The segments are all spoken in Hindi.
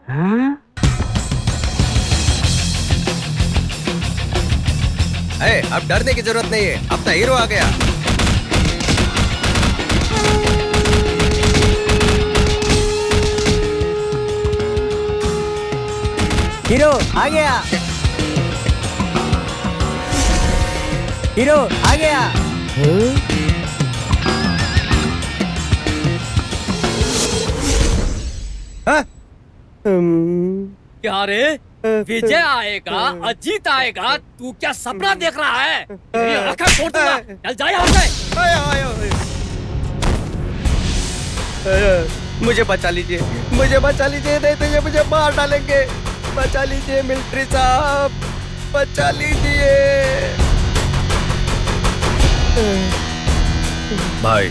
हाँ? अब डरने की जरूरत नहीं है, अपना हीरो आ गया। हीरो आ गया। हीरो आ गया। हाँ? क्या रे, विजय आएगा, अजीत आएगा, तू क्या सपना देख रहा है? तेरी आंखें फोड़ दूंगा, चल जा यहाँ से। मुझे बचा लीजिए, मुझे बचा लीजिए, नहीं तो ये मुझे मार डालेंगे। बचा लीजिए मिलिट्री साहब, बचा लीजिए। भाई,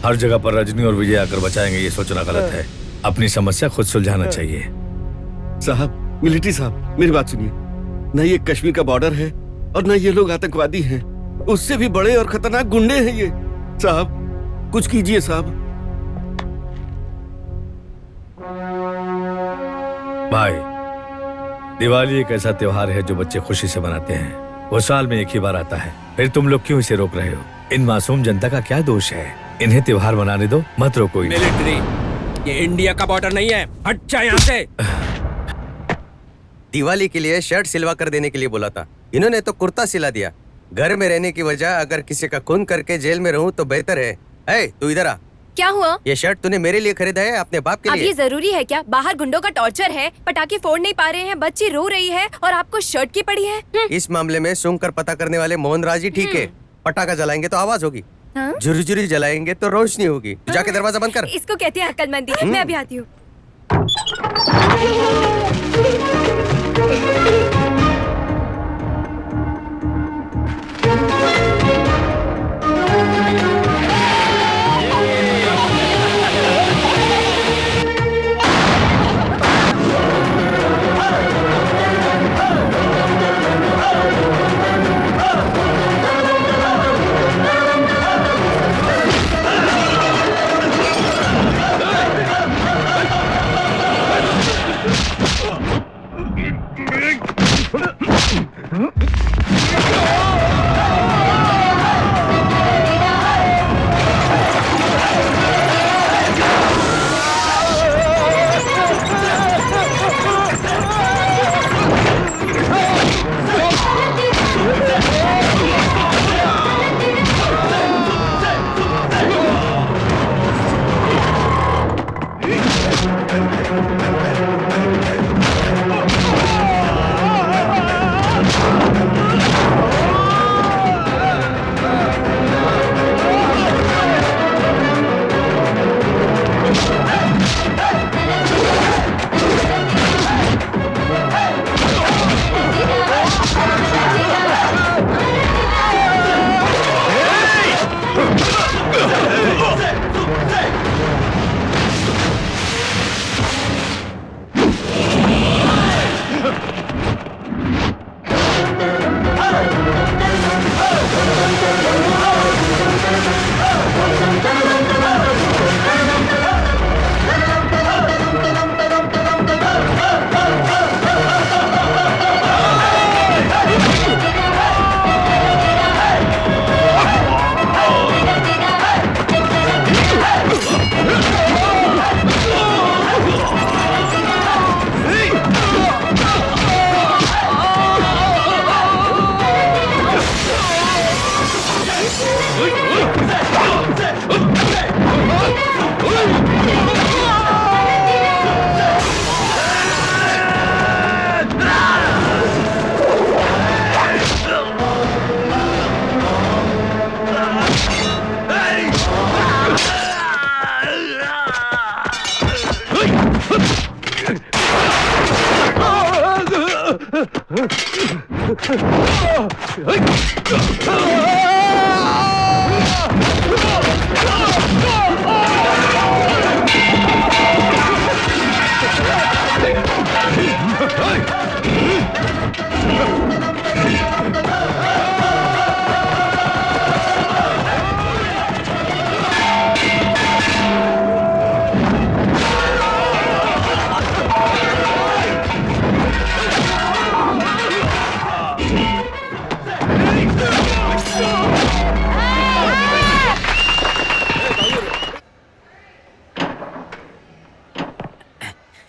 हर जगह पर रजनी और विजय आकर बचाएंगे ये सोचना गलत है। अपनी समस्या खुद सुलझाना चाहिए। साहब, मिलिट्री साहब, मेरी बात सुनिए। न ये कश्मीर का बॉर्डर है और न ये लोग आतंकवादी हैं, उससे भी बड़े और खतरनाक गुंडे हैं ये। साहब, कुछ कीजिए साहब। भाई, दिवाली एक ऐसा त्योहार है जो बच्चे खुशी से मनाते हैं। वो साल में एक ही बार आता है, फिर तुम लोग क्यों इसे रोक रहे हो? इन मासूम जनता का क्या दोष है? इन्हें त्योहार मनाने दो, मत रोको इन्हें। मिलिट्री, ये इंडिया का बॉर्डर नहीं है, हट जा यहाँ से। दिवाली के लिए शर्ट सिलवा कर देने के लिए बोला था, इन्होंने तो कुर्ता सिला दिया। घर में रहने की वजह अगर किसी का खून करके जेल में रहूं तो बेहतर है। तू इधर आ। क्या हुआ? ये शर्ट तूने मेरे लिए खरीदा है, अपने बाप के अब लिए? ये जरूरी है क्या? बाहर गुंडों का टॉर्चर है, पटाखे फोड़ नहीं पा रहे हैं, बच्ची रो रही है और आपको शर्ट की पड़ी है। इस मामले में सूंघ कर पता करने वाले मोहनराज ही ठीक है। पटाखा जलाएंगे तो आवाज होगी, झुरझुरी जलाएंगे तो रोशनी होगी। जाके दरवाजा बंद कर। इसको कहते हैं अक्लमंदी। मैं अभी आती हूँ।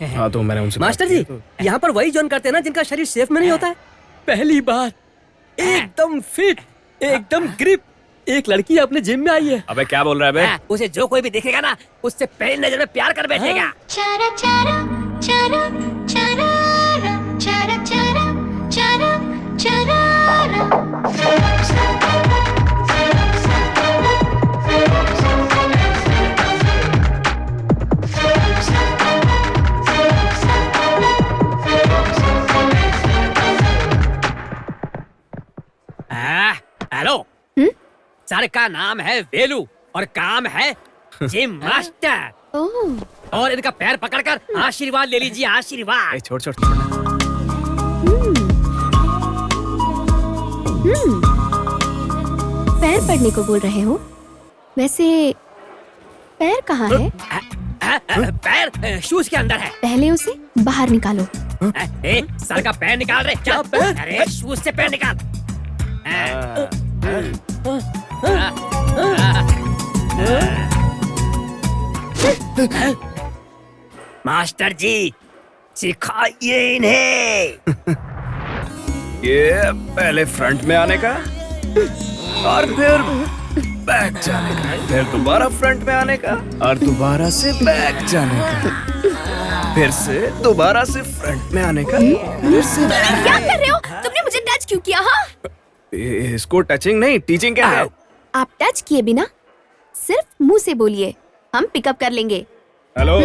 हाँ तो मैंने उनसे मास्टर जी, यहाँ पर वही ज्वाइन करते हैं ना जिनका शरीर सेफ में नहीं होता है। पहली बार एकदम फिट, एकदम ग्रिप एक लड़की अपने जिम में आई है। अबे क्या बोल रहा है बे? उसे जो कोई भी देखेगा ना, उससे पहली नजर में प्यार कर बैठेगा। Chara chara chara chara chara chara chara chara. Hello, sir का नाम है वेलू और काम है जिम मास्टर। ओह, और इनका पैर पकड़कर आशीर्वाद ले लीजिए, आशीर्वाद। छोड़ छोड़ पैर पड़ने को बोल रहे हो? वैसे पैर कहाँ है? पैर शूज के अंदर है। पहले उसे बाहर निकालो। सर का पैर निकाल रहे क्या? अरे शूज से पैर निकाल। मास्टर जी सिखाइए इन्हें। ये पहले फ्रंट में आने का और फिर बैक जाने का, फिर दोबारा फ्रंट में आने का और दोबारा से बैक जाने का, फिर से दोबारा से फ्रंट में आने का, फिर से क्या कर रहे हो? तुमने मुझे टच क्यों किया? हाँ, इसको टचिंग नहीं टीचिंग क्या है? आप टच किए बिना सिर्फ मुंह से बोलिए, हम पिकअप कर लेंगे। हेलो,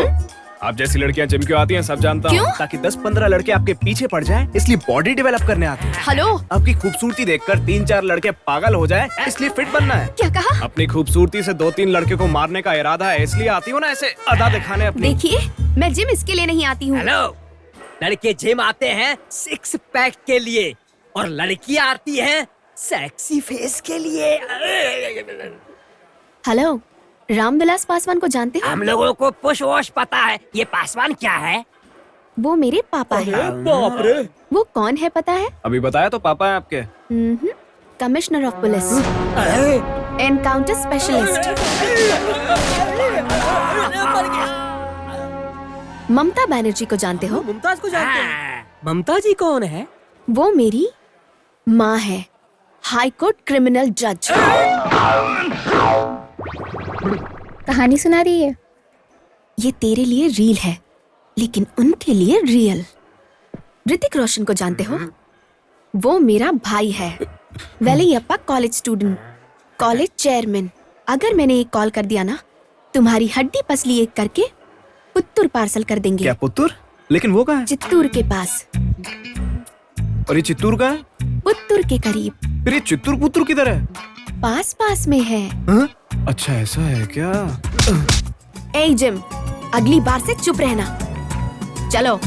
आप जैसी लड़कियां जिम क्यों आती हैं सब जानता हूँ। क्यों? ताकि 10-15 लड़के आपके पीछे पड़ जाएं, इसलिए बॉडी डेवलप करने आते हैं। हेलो, आपकी खूबसूरती देखकर 3-4 लड़के पागल हो जाएं, इसलिए फिट बनना है। क्या कहा? अपनी खूबसूरती से 2-3 लड़के को मारने का इरादा है, इसलिए आती हो ना ऐसे अदा दिखाने अपनी। देखिए, मैं जिम इसके लिए नहीं आती हूँ। हेलो, लड़के जिम आते हैं 6 पैक के लिए और लड़कियां आती हैं सेक्सी फेस के लिए। हेलो, रामविलास पासवान को जानते हो? हम लोगों को पुश वॉश पता है, ये पासवान क्या है? वो मेरे पापा हैं। बाप रे। वो कौन है पता है? अभी बताया तो पापा है आपके। Commissioner of police, encounter specialist. Mamata Banerjee को जानते हो? मुमताज को जानते हैं? ममता जी कौन है? वो मेरी माँ है, हाई कोर्ट क्रिमिनल जज। कहानी सुना रही है। ये तेरे लिए रील है, लेकिन उनके लिए रियल। ऋतिक रोशन को जानते हो? वो मेरा भाई है, वेलैयप्पा कॉलेज स्टूडेंट, कॉलेज चेयरमैन। अगर मैंने एक कॉल कर दिया ना, तुम्हारी हड्डी पसली एक करके पुत्तूर पार्सल कर देंगे। क्या पुत्तूर? लेकिन वो कहाँ है? चित्तूर के पास, और ये चित्तूर का है? पुत्तूर के करीब। फिर ये चित्तूर पुत्तूर किधर है? पास पास में है। हाँ? अच्छा ऐसा है क्या? ए जिम, अगली बार से चुप रहना। चलो।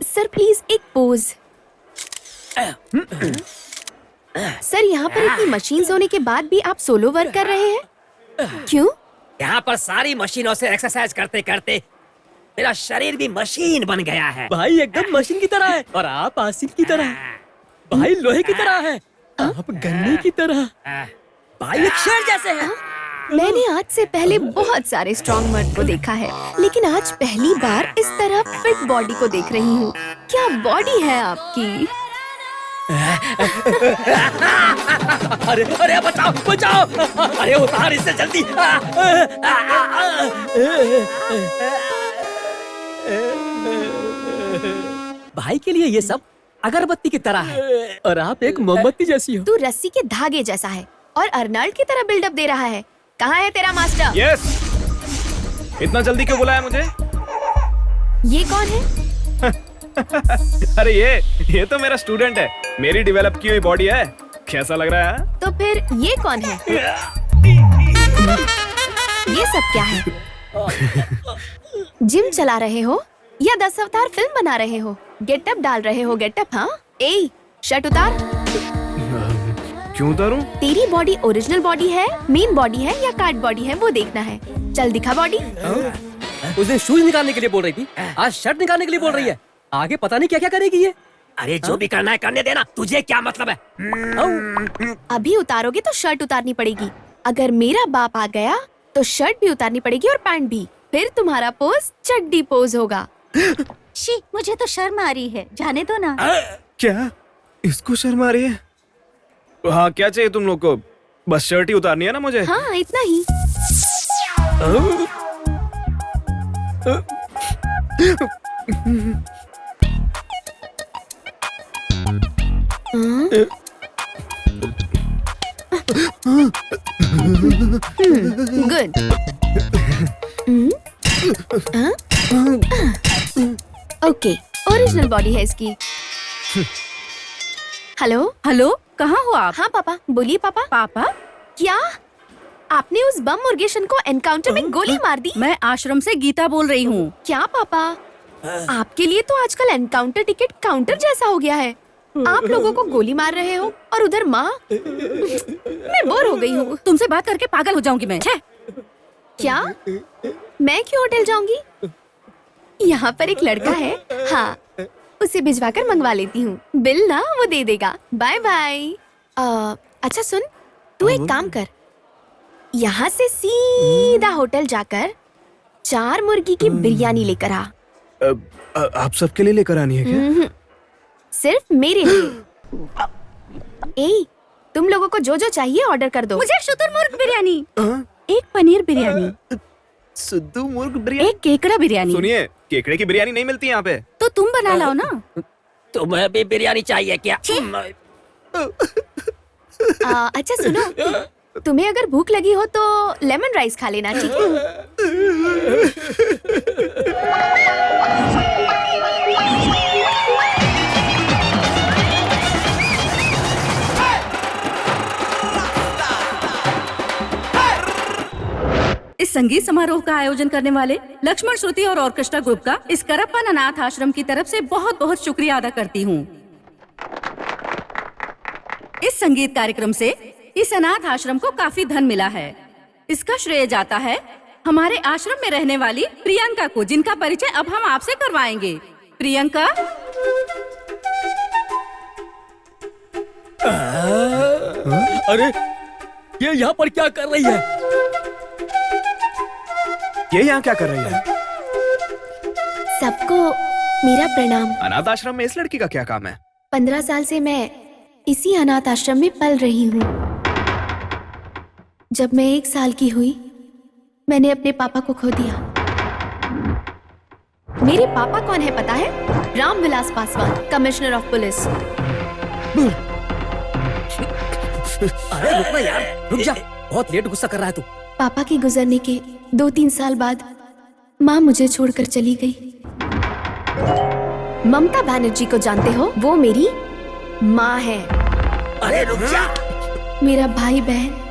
सर प्लीज एक पोज। सर, यहाँ पर इतनी मशीन्स होने के बाद भी आप सोलो वर्क कर रहे हैं, क्यों? यहाँ पर सारी मशीनों से एक्सरसाइज करते करते मेरा शरीर भी मशीन बन गया है। भाई एकदम मशीन की तरह है और आप आसिफ की तरह। भाई लोहे की तरह है, आप गन्ने की तरह। भाई एक शेर जैसे हैं। मैंने आज से पहले बहुत सारे स्ट्रॉन्ग मर्द को देखा है, लेकिन आज पहली बार इस तरह फिट बॉडी को देख रही हूँ। क्या बॉडी है आपकी! अरे अरे बचाओ बचाओ, अरे उतार इससे जल्दी। भाई के लिए ये सब अगरबत्ती की तरह है और आप एक मोमबत्ती जैसी हो। तू रस्सी के धागे जैसा है और अर्नल्ड की तरह बिल्डअप दे रहा है। कहाँ है तेरा मास्टर? यस। इतना जल्दी क्यों बुलाया मुझे? ये कौन है? अरे ये तो मेरा स्टूडेंट है, मेरी डेवलप की हुई बॉडी है। कैसा लग रहा है? तो फिर ये कौन है? ये सब क्या है? जिम चला रहे हो या 10 अवतार फिल्म बना रहे हो? गेटअप डाल रहे हो गेटअप? हाँ, ए शर्ट उतार। क्यों उतारूं? तेरी बॉडी ओरिजिनल बॉडी है, मेन बॉडी है या कार्ड बॉडी है, वो देखना है। चल दिखा बॉडी। उस दिन शूज निकालने के लिए बोल रही थी, आज शर्ट निकालने के लिए बोल रही है। आगे पता नहीं क्या क्या करेगी ये। अरे जो भी करना है करने देना, तुझे क्या मतलब है? अभी उतारोगे तो शर्ट उतारनी पड़ेगी। अगर मेरा बाप आ गया तो शर्ट भी उतारनी पड़ेगी और पैंट भी। फिर तुम्हारा पोज चड्डी पोज होगा। शी, मुझे तो शर्म आ रही है, जाने दो ना। क्या इसको शर्म आ रही है? हाँ, क्या चाहिए तुम लोग को? बस शर्ट ही उतारनी है ना मुझे? हाँ, इतना ही। गुड। ओके, ओरिजिनल बॉडी है इसकी। हेलो हेलो, कहाँ हो आप? हाँ पापा, बोलिए पापा। पापा, क्या आपने उस बम मुर्गेशन को एनकाउंटर में गोली मार दी? मैं आश्रम से गीता बोल रही हूँ। क्या पापा, आपके लिए तो आजकल एनकाउंटर टिकट काउंटर जैसा हो गया है। आप लोगों को गोली मार रहे हो और उधर माँ। मैं बोर हो गई हूँ। तुमसे बात करके पागल हो जाऊंगी मैं। छे! क्या मैं क्यों होटल जाऊंगी? यहाँ पर एक लड़का है, हाँ, उसे भिजवा कर मंगवा लेती हूँ। बिल ना वो दे देगा। Bye bye. अच्छा सुन, तू एक काम कर, यहाँ से सीधा होटल जाकर 4 मुर्गी की बिरयानी लेकर आ। आप सबके लिए लेकर आनी है क्या? सिर्फ मेरे लिए। ए, तुम लोगों को जो जो चाहिए ऑर्डर कर दो। मुझे शुतुरमुर्ग बिरयानी, एक पनीर बिरयानी, सिद्धू मुर्ग बिरयानी। एक केकड़ा बिरयानी। सुनिए, केकड़े की बिरयानी नहीं मिलती यहाँ पे। तो तुम बना लाओ ना। तुम्हें भी बिरयानी चाहिए क्या? अच्छा सुनो, तुम्हें अगर भूख लगी हो तो लेमन राइस खा लेना, ठीक है? इस संगीत समारोह का आयोजन करने वाले लक्ष्मण श्रुति और ऑर्केस्ट्रा ग्रुप का इस करप्पन अनाथ आश्रम की तरफ से बहुत बहुत शुक्रिया अदा करती हूँ। इस संगीत कार्यक्रम से इस अनाथ आश्रम को काफी धन मिला है। इसका श्रेय जाता है हमारे आश्रम में रहने वाली प्रियंका को, जिनका परिचय अब हम आपसे करवाएंगे। प्रियंका, अरे ये यहाँ पर क्या कर रही है? ये यहाँ क्या कर रही है? सबको मेरा प्रणाम। अनाथ आश्रम में इस लड़की का क्या काम है? 15 साल से मैं इसी अनाथ आश्रम में पल रही हूँ। जब मैं 1 साल की हुई, मैंने अपने पापा को खो दिया। मेरे पापा कौन है पता है? Ramvilas Paswan, commissioner of police. अरे रुक ना यार, रुक जा, बहुत लेट गुस्सा कर रहा है तू। पापा के गुजरने के 2-3 साल बाद माँ मुझे छोड़कर चली गई। ममता बनर्जी को जानते हो? वो मेरी माँ है। अरे रुक जा, मेरा भाई बहन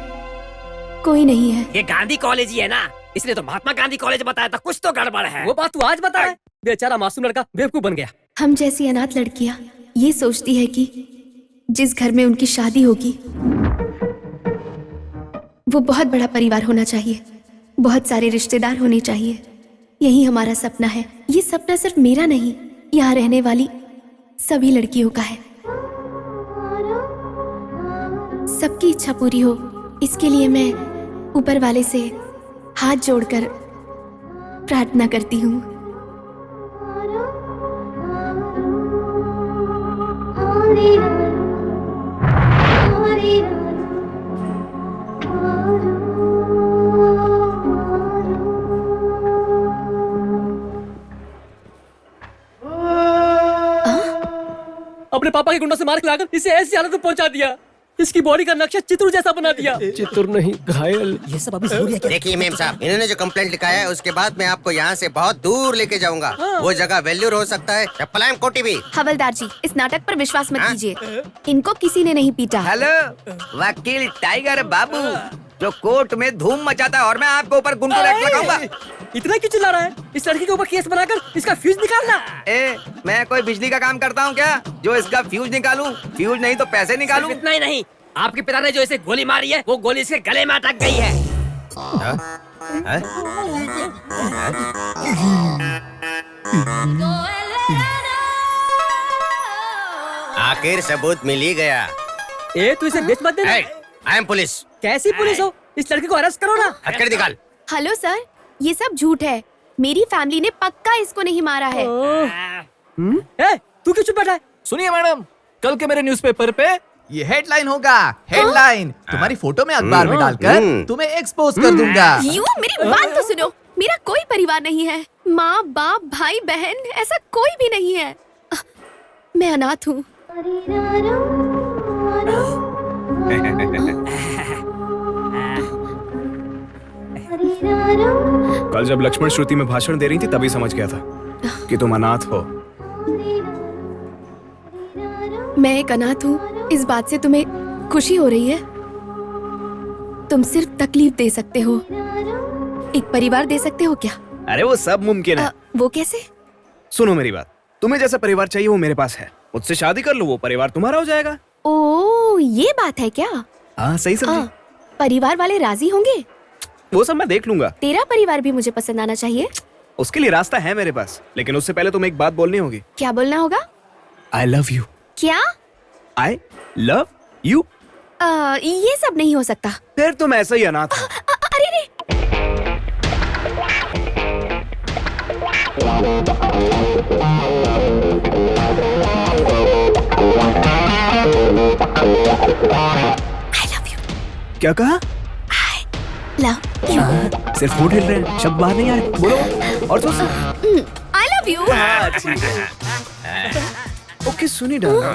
कोई नहीं है। ये गांधी कॉलेज ही है ना, इसलिए तो महात्मा गांधी कॉलेज बताया था। कुछ तो गड़बड़ है। वो बात तू आज बता है? बेचारा मासूम लड़का बेवकूफ बन गया। हम जैसी अनाथ लड़कियां ये सोचती है कि जिस घर में उनकी शादी होगी वो बहुत बड़ा परिवार होना चाहिए, बहुत सारे रिश्तेदार होने चाहिए। यही हमारा सपना है। ये सपना सिर्फ मेरा नहीं, यहाँ रहने वाली सभी लड़कियों का है। सबकी इच्छा पूरी हो, इसके लिए मैं ऊपर वाले से हाथ जोड़कर प्रार्थना करती हूँ। अपने पापा के गुंडों से मार के लाकर इसे ऐसी हालत में पहुंचा दिया। इसकी बॉडी का नक्शा चित्र जैसा बना दिया। चित्र नहीं, घायल। ये सब अभी जरूरी है क्या? देखिए मेम साहब, इन्होंने जो कंप्लेंट लिखाया है उसके बाद मैं आपको यहाँ से बहुत दूर लेके जाऊंगा। वो जगह वेल्यूर हो सकता है या पलायम कोटी भी। हवलदार जी, इस नाटक पर विश्वास मत कीजिए। इनको किसी ने नहीं पीटा। हेलो, वकील टाइगर बाबू जो कोर्ट में धूम मचाता है और मैं आपके ऊपर गुंडा एक्ट लगाऊंगा। इतना क्यों चिल्ला रहा है? इस लड़की के ऊपर केस बनाकर इसका फ्यूज निकालना। मैं कोई बिजली का काम करता हूँ क्या जो इसका फ्यूज निकालूं? फ्यूज नहीं तो पैसे निकालूं। इतना ही नहीं, आपके पिता ने जो इसे गोली मारी है वो गोली इसके गले में अटक गई है। आखिर सबूत मिल ही गया। ए तू इसे बेच मत देना। I am police. कैसी पुलिस हो? इस लड़के को अरेस्ट करो ना। हथकड़ी निकाल। हेलो सर, ये सब झूठ है। मेरी फैमिली ने पक्का इसको नहीं मारा है। ए तू क्यों चुप बैठा है? सुनिए मैडम, कल के मेरे न्यूज़पेपर पे ये हेडलाइन होगा। हेडलाइन तुम्हारी फोटो में अखबार में डालकर तुम्हें एक्सपोज कर दूंगा। यू मेरी बात तो सुनो। मेरा कोई परिवार नहीं है। माँ बाप भाई बहन ऐसा कोई भी नहीं है। मैं अनाथ हूँ। कल जब लक्ष्मण श्रुति में भाषण दे रही थी तभी समझ गया था कि तुम अनाथ हो। मैं एक अनाथ हूँ, इस बात से तुम्हें खुशी हो रही है? तुम सिर्फ तकलीफ दे सकते हो, एक परिवार दे सकते हो क्या? अरे वो सब मुमकिन है। वो कैसे? सुनो मेरी बात, तुम्हें जैसा परिवार चाहिए वो मेरे पास है। मुझसे शादी कर लो, वो परिवार तुम्हारा हो जाएगा। ओ ये बात है क्या? हाँ सही समझी। परिवार वाले राजी होंगे? वो सब मैं देख लूंगा। तेरा परिवार भी मुझे पसंद आना चाहिए। उसके लिए रास्ता है मेरे पास, लेकिन उससे पहले तुम्हें एक बात बोलनी होगी। क्या बोलना होगा? I love you. क्या? I love you. ये सब नहीं हो सकता। फिर तुम ऐसा ही अनाथ हो। अरे रे। I love you. क्या कहा? I love you. सिर्फ होठ हिल रहे हैं, शब्द बाहर नहीं आ रहे। बोलो और तो I love you. ओके सुनी डाला,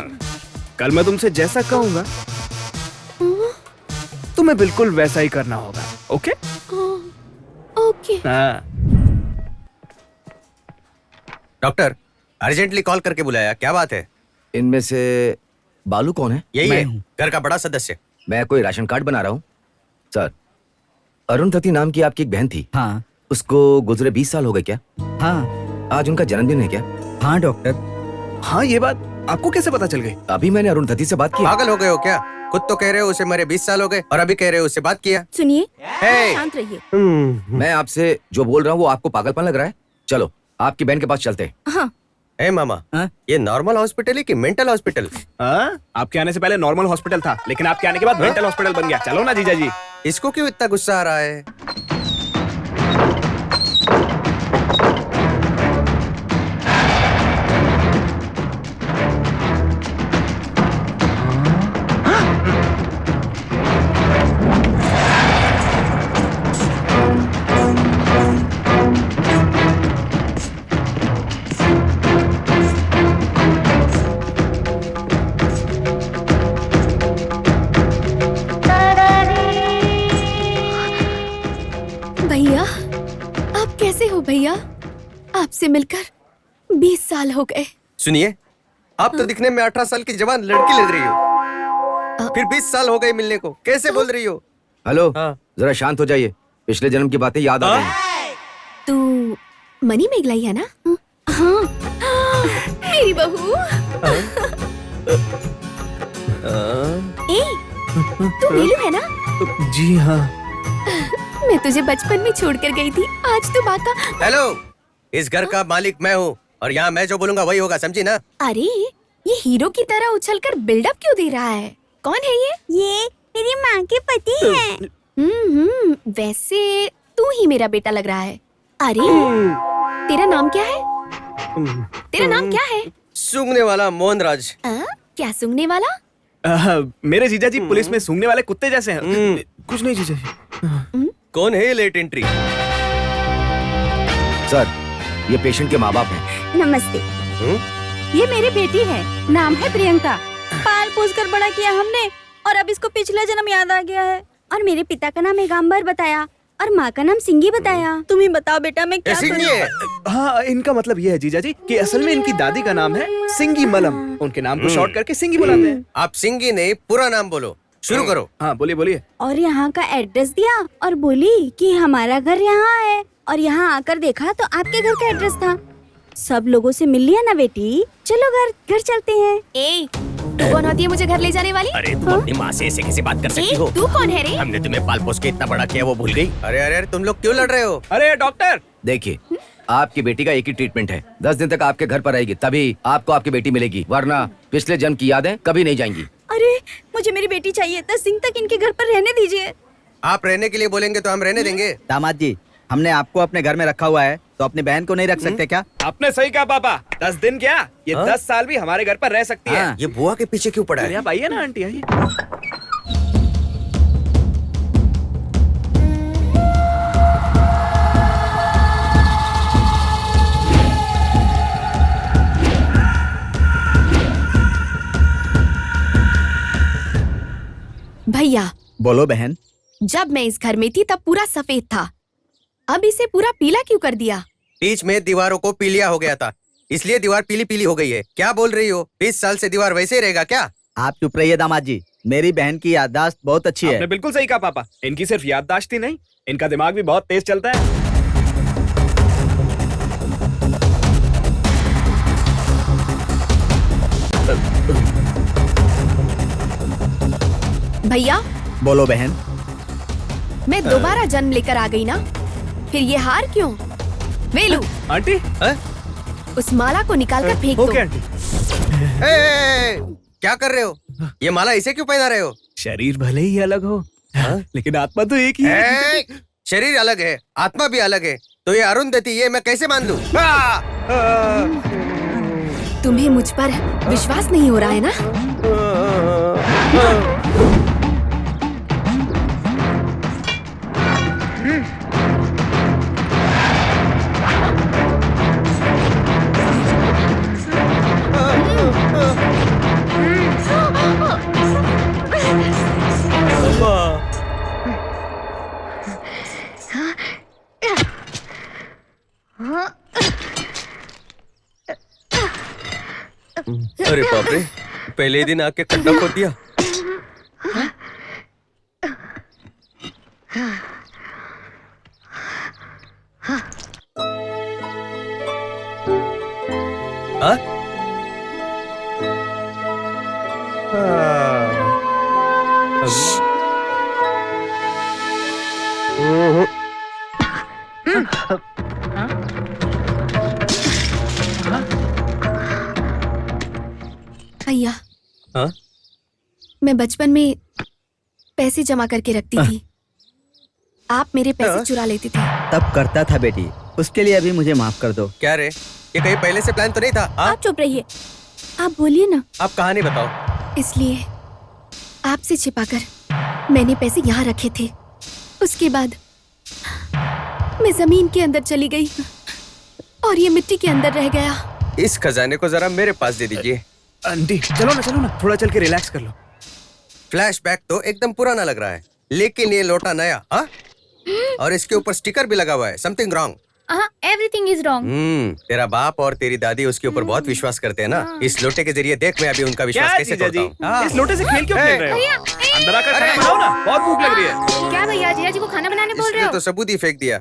कल मैं तुमसे जैसा कहूंगा तुम्हें बिल्कुल वैसा ही करना होगा। ओके? ओके। हाँ। डॉक्टर अर्जेंटली कॉल करके बुलाया, क्या बात है? इनमें से बालू कौन है? यही है, घर का बड़ा सदस्य। मैं कोई राशन कार्ड बना रहा हूँ सर। अरुंधति नाम की आपकी एक बहन थी। हाँ उसको गुजरे 20 साल हो गए क्या? हाँ आज उनका जन्मदिन है क्या? हाँ डॉक्टर। हाँ ये बात आपको कैसे पता चल गई? अभी मैंने अरुंधति से बात की। पागल हो गए हो क्या? खुद तो कह रहे हो उसे मरे 20 साल हो गए और अभी कह रहे हो उससे बात किया। सुनिए, Hey! शांत रहिए। मैं आपसे जो बोल रहा हूँ वो आपको पागलपन लग रहा है? चलो आपकी बहन के पास चलते हैं। हाँ। ए मामा, ये नॉर्मल हॉस्पिटल है कि मेंटल हॉस्पिटल? हाँ? आपके आने से पहले नॉर्मल हॉस्पिटल था, लेकिन आपके आने के बाद मेंटल हॉस्पिटल बन गया। चलो ना जीजा जी। इसको क्यों इतना गुस्सा आ रहा है? भैया, आप कैसे हो भैया? आपसे मिलकर 20 साल हो गए। सुनिए, आप तो दिखने में 18 साल की जवान लड़की लग रही हो, फिर 20 साल हो गए मिलने को, कैसे बोल रही हो? हेलो, हाँ। जरा शांत हो जाइए। पिछले जन्म की बातें याद आ गई। तू मनी मेघलाई है ना? हाँ। मेरी बहू। ए, तू नीलू है ना? जी हाँ। मैं तुझे बचपन में छोड़कर गई थी, आज तू बाका। हेलो, इस घर का मालिक मैं हूँ और यहाँ मैं जो बोलूंगा वही होगा, समझी ना? अरे ये हीरो की तरह उछलकर बिल्डअप क्यों दे रहा है? कौन है ये? ये मेरी माँ के पति हैं। वैसे तू ही मेरा बेटा लग रहा है। अरे तेरा नाम क्या है? तेरा नाम क्या है? सूंघने वाला मोहनराज। क्या सूंघने वाला? मेरे जीजा जी पुलिस में सूंघने वाले कुत्ते जैसे हैं। कुछ नहीं जीजा जी। कौन है ये लेट एंट्री? सर, ये पेशेंट के माँ बाप हैं। नमस्ते। ये मेरी बेटी है, नाम है प्रियंका। पाल पोस कर बड़ा किया हमने और अब इसको पिछला जन्म याद आ गया है। और मेरे पिता का नाम एगाम्बर बताया और माँ का नाम सिंगी बताया। तुम ही बताओ बेटा मैं क्या करूं? हाँ, इनका मतलब ये है जीजा जी कि असल में इनकी दादी का नाम है सिंगी मलम। उनके नाम को शॉर्ट करके सिंगी बुलाते हैं। आप सिंगी नहीं, पूरा नाम बोलो। शुरू करो। हाँ बोलिए बोलिए। और यहाँ का एड्रेस दिया और बोली कि हमारा घर यहाँ है। और यहाँ आकर देखा तो आपके घर का एड्रेस था। सब लोगों से मिल लिया ना बेटी, चलो घर चलते हैं। ए, तू कौन होती है मुझे घर ले जाने वाली? अरे तुम अपनी माँ से ऐसे कैसे बात कर सकती हो? तू कौन है रे? हमने तुम्हें पाल पोस के इतना बड़ा किया वो भूल गई? अरे अरे तुम लोग क्यों लड़ रहे हो? अरे डॉक्टर, देखिए, आपकी बेटी का एक ही ट्रीटमेंट है, 10 दिन तक आपके घर पर रहेगी, तभी आपको आपकी बेटी मिलेगी, वरना पिछले जन्म की यादें कभी नहीं जाएंगी। अरे मुझे मेरी बेटी चाहिए, 10 दिन तक इनके घर पर रहने दीजिए। आप रहने के लिए बोलेंगे तो हम रहने देंगे। दामाद जी, हमने आपको अपने घर में रखा हुआ है, तो अपनी बहन को नहीं रख सकते क्या? आपने सही कहा पापा, 10 दिन क्या, ये 10 साल भी हमारे घर पर रह सकती है। ये बुआ के पीछे क्यों पड़ा है? आप आइए ना आंटी, आइए। भैया बोलो बहन। जब मैं इस घर में थी तब पूरा सफेद था, अब इसे पूरा पीला क्यों कर दिया? बीच में दीवारों को पीलिया हो गया था, इसलिए दीवार पीली पीली हो गई है। क्या बोल रही हो? 20 साल से दीवार वैसे ही रहेगा क्या? आप चुप रहिए दामाद जी, मेरी बहन की याददाश्त बहुत अच्छी है। आपने बिल्कुल सही कहा पापा, इनकी सिर्फ याददाश्त ही नहीं, इनका दिमाग भी बहुत तेज चलता है। भैया बोलो बहन। मैं दोबारा जन्म लेकर आ गई ना, फिर ये हार क्यों? वेलू आंटी उस माला को निकाल कर फेंक दो। Okay aunty. क्या कर रहे हो? ये माला इसे क्यों पहना रहे हो? शरीर भले ही अलग हो, लेकिन आत्मा तो एक ही है। शरीर अलग है, आत्मा भी अलग है, तो ये अरुंधति, ये मैं कैसे मान लूं? तुम्हें मुझ पर विश्वास नहीं हो रहा है ना? अरे बाप रे, पहले ही दिन आके खड्डा खोद दिया। भैया हाँ? मैं बचपन में पैसे जमा करके रखती थी, आप मेरे पैसे चुरा लेते थे। तब करता था बेटी, उसके लिए अभी मुझे माफ कर दो। क्या रे, ये कहीं पहले से प्लान तो नहीं था? आप चुप रहिए, आप बोलिए ना। आप कहानी बताओ। इसलिए आपसे छिपाकर मैंने पैसे यहाँ रखे थे, उसके बाद मैं जमीन के अंदर चली गई और ये मिट्टी के अंदर रह गया। इस खजाने को जरा मेरे पास दे दीजिए। आंटी चलो ना, थोड़ा चल के रिलैक्स कर लो। फ्लैशबैक तो एकदम पुराना लग रहा है, लेकिन ये लोटा नया। हाँ? और इसके ऊपर स्टिकर भी लगा हुआ है, something wrong. Everything is wrong. तेरा बाप और तेरी दादी उसके ऊपर बहुत विश्वास करते हैं ना, इस लोटे के जरिए देख मैं अभी उनका विश्वास कैसे तोड़ता हूँ। इस लोटे से खेल क्यों खेल रहे हो? अंदर आकर खाना बनाओ ना, बहुत भूख लग रही है। क्या भैया, जिया जी को खाना बनाने बोल रहे इसने हो? तो सबूत ही फेंक दिया।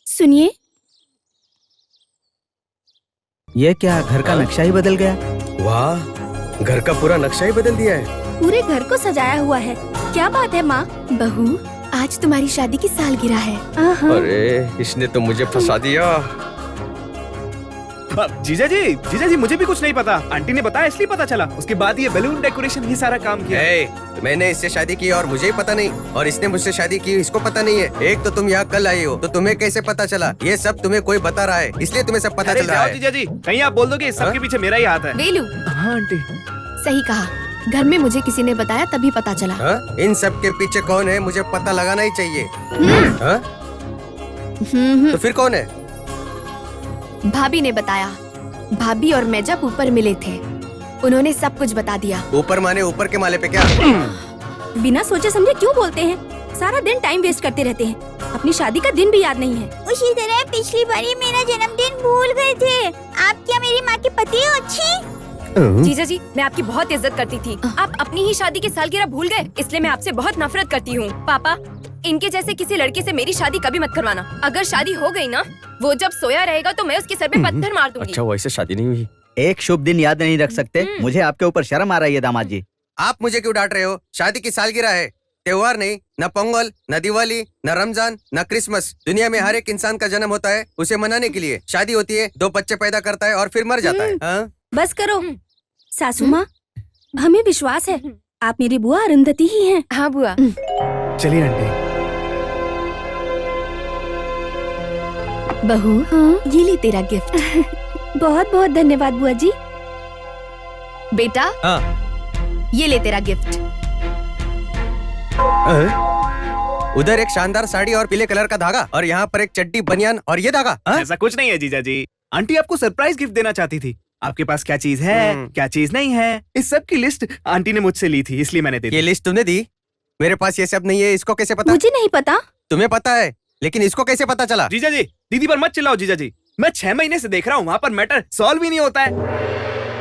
सुनिए, ये क्या घर का नक्शा ही बदल गया? वाह, घर का पूरा नक्शा ही बदल दिया है। पूरे घर को सजाया हुआ है। क्या बात है माँ? बहू, आज तुम्हारी शादी की सालगिरह है। अरे इसने तो मुझे फंसा दिया। जीजा जी मुझे भी कुछ नहीं पता, आंटी ने बताया इसलिए पता चला। उसके बाद ये बैलून डेकोरेशन ही सारा काम किया। मैंने इससे शादी की और मुझे ही पता नहीं, और इसने मुझसे शादी की, इसको पता नहीं है। एक तो तुम यहाँ कल आई हो, तो तुम्हें कैसे पता चला? ये सब तुम्हें कोई बता रहा है, इसलिए तुम्हें सब पता चल रहा है। जीजा जी, कहीं आप बोल दोगे इस सबके पीछे मेरा ही हाथ है। वेलू, हाँ आंटी सही कहा, घर में मुझे किसी ने बताया तभी पता चला। इन सब के पीछे कौन है मुझे पता लगाना ही चाहिए। तो फिर कौन है? भाभी ने बताया। भाभी और मैं जब ऊपर मिले थे, उन्होंने सब कुछ बता दिया। ऊपर माने ऊपर के माले पे क्या? बिना सोचे समझे क्यों बोलते हैं? सारा दिन टाइम वेस्ट करते रहते हैं, अपनी शादी का दिन भी याद नहीं है। उसी तरह पिछली बारी मेरा जन्मदिन भूल गए थे। आप क्या मेरी माँ की पति हो? अच्छी जीजा जी, मैं आपकी बहुत इज्जत करती थी, आप अपनी ही शादी की सालगिरह भूल गए, इसलिए मैं आपसे बहुत नफरत करती हूँ। पापा, इनके जैसे किसी लड़के से मेरी शादी कभी मत करवाना। अगर शादी हो गई ना, वो जब सोया रहेगा तो मैं उसके सर पे पत्थर मार दूंगी। अच्छा, वैसे शादी नहीं हुई। एक शुभ दिन याद नहीं रख सकते? मुझे आपके ऊपर शर्म आ रही है दामाद जी। आप मुझे क्यों डांट रहे हो? शादी की सालगिरह है, त्योहार नहीं, न पोंगल, न दिवाली, न रमजान, न क्रिसमस। दुनिया में हर एक इंसान का जन्म होता है उसे मनाने के लिए। शादी होती है, 2 बच्चे पैदा करता है और फिर मर जाता है। हाँ? बस करो सासू माँ, हमें विश्वास है आप मेरी बुआ अरुंधति ही हैं। हाँ बुआ। चलिए आंटी। बहू, हाँ? ये ले तेरा गिफ्ट। बहुत बहुत धन्यवाद बुआ जी। बेटा, ये ले तेरा गिफ्ट। उधर एक शानदार साड़ी और पीले कलर का धागा, और यहाँ पर एक चड्डी, बनियान और ये धागा। ऐसा कुछ नहीं है जीजा जी। आंटी आपको सरप्राइज गिफ्ट देना चाहती थी। आपके पास क्या चीज है, क्या चीज नहीं है, इस सब की लिस्ट आंटी ने मुझसे ली थी, इसलिए मैंने दे दी। ये लिस्ट तुमने दी? मेरे पास ये सब नहीं है, इसको कैसे पता? मुझे नहीं पता। तुम्हें पता है, लेकिन इसको कैसे पता चला? जीजा जी, दीदी पर मत चिल्लाओ जीजा जी। मैं 6 महीने से देख रहा हूँ, वहाँ पर मैटर सॉल्व ही नहीं होता है।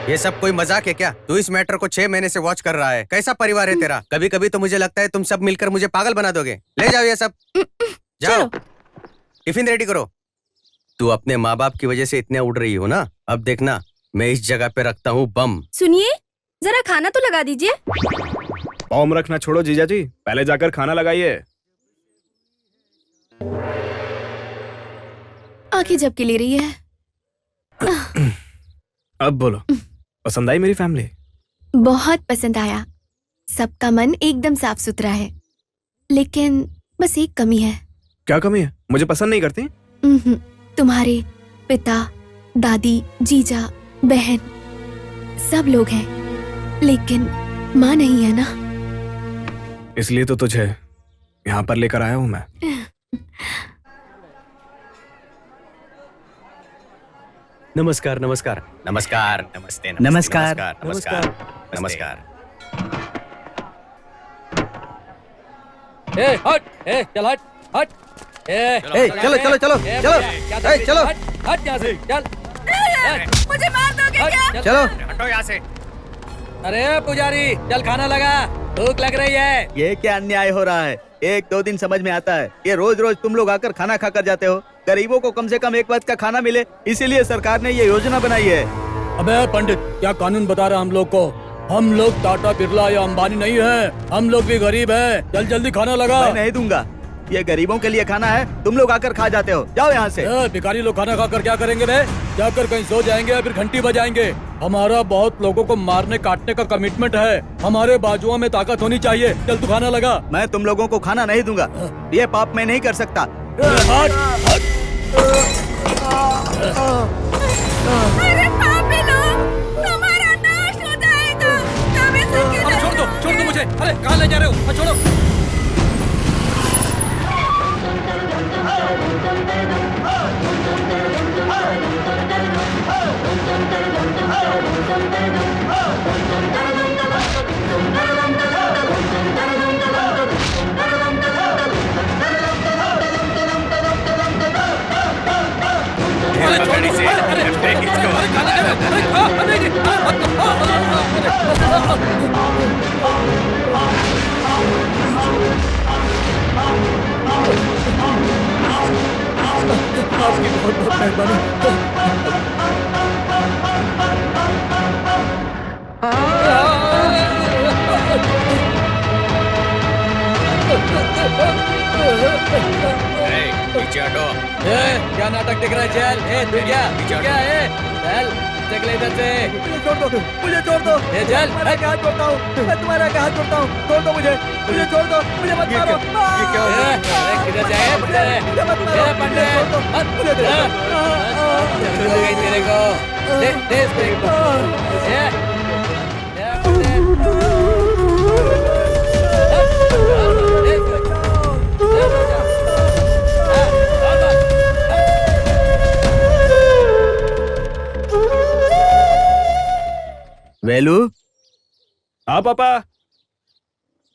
ये सब कोई मजाक है क्या? तू इस मैटर को 6 महीने से वॉच कर रहा है। कैसा परिवार है तेरा? कभी कभी तो मुझे लगता है तुम सब मिलकर मुझे पागल बना दोगे। ले जाओ ये सब, जाओ टिफिन रेडी करो। तू अपने माँ बाप की वजह से इतने उड़ रही हो ना, अब देखना मैं इस जगह पे रखता हूँ बम। सुनिए, जरा खाना तो लगा दीजिए। बम रखना छोड़ो जीजा जी, पहले जाकर खाना लगाइए। आंखें झपके ले रही है। अब बोलो, पसंद आई मेरी फैमिली? बहुत पसंद आया। सबका मन एकदम साफ सुथरा है, लेकिन बस एक कमी है। क्या कमी है? मुझे पसंद नहीं करती? तुम्हारे पिता, दादी, जीजा, बहन सब लोग हैं, लेकिन माँ नहीं है ना। इसलिए तो तुझे यहाँ पर लेकर आया हूँ मैं। नमस्कार नमस्कार नमस्कार नमस्ते नमस्कार। नमस्कार नमस्कार। ए हट, ए चल हट, हट। चलो चलो चलो चलो चलो हट यहाँ से, चल। मुझे मार दोगे क्या? चलो। हटो यहाँ से। अरे पुजारी, चल खाना लगा, भूख लग रही है। ये क्या अन्याय हो रहा है? 1-2 दिन समझ में आता है, ये रोज रोज तुम लोग आकर खाना खाकर जाते हो। गरीबों को कम से कम एक वक्त का खाना मिले, इसीलिए सरकार ने ये योजना बनाई है। अबे पंडित, क्या कानून बता रहा हम लोग को? हम लोग टाटा, बिरला या अंबानी नहीं है, हम लोग भी गरीब हैं। जल्दी जल्दी खाना लगा। मैं नहीं दूंगा, ये गरीबों के लिए खाना है, तुम लोग आकर खा जाते हो। जाओ यहाँ से। भिखारी लोग खाना खाकर क्या करेंगे बे? जाकर कहीं सो जाएंगे या फिर घंटी बजाएंगे। हमारा बहुत लोगों को मारने काटने का कमिटमेंट है, हमारे बाजुओं में ताकत होनी चाहिए। चल तू खाना लगा। मैं तुम लोगों को खाना नहीं दूंगा, ये पाप मैं नहीं कर सकता। अरे पापी लोग, तुम्हारा नाश हो जाएगा। छोड़ दो मुझे। अरे कहाँ ले जा रहे हो? छोड़ो। आपकी बहुत बहुत मेहरबानी। पीछे हटो। क्या नाटक दिख रहा है? चल, तू क्या है? चल चल इधर से। छोड़ दो मुझे, छोड़ दो। चल, तुम्हारा हाथ जोड़ता हूँ, मैं तुम्हारा हाथ जोड़ता हूँ। छोड़ दो मुझे छोड़ दो, मुझे मत मारो। ये क्या हो रहा है? किधर जाए? मुझे मत मारो, मुझे छोड़ दो। मुझे छोड़ दो। तेरे को दे इसको। वेलू, हाँ पापा।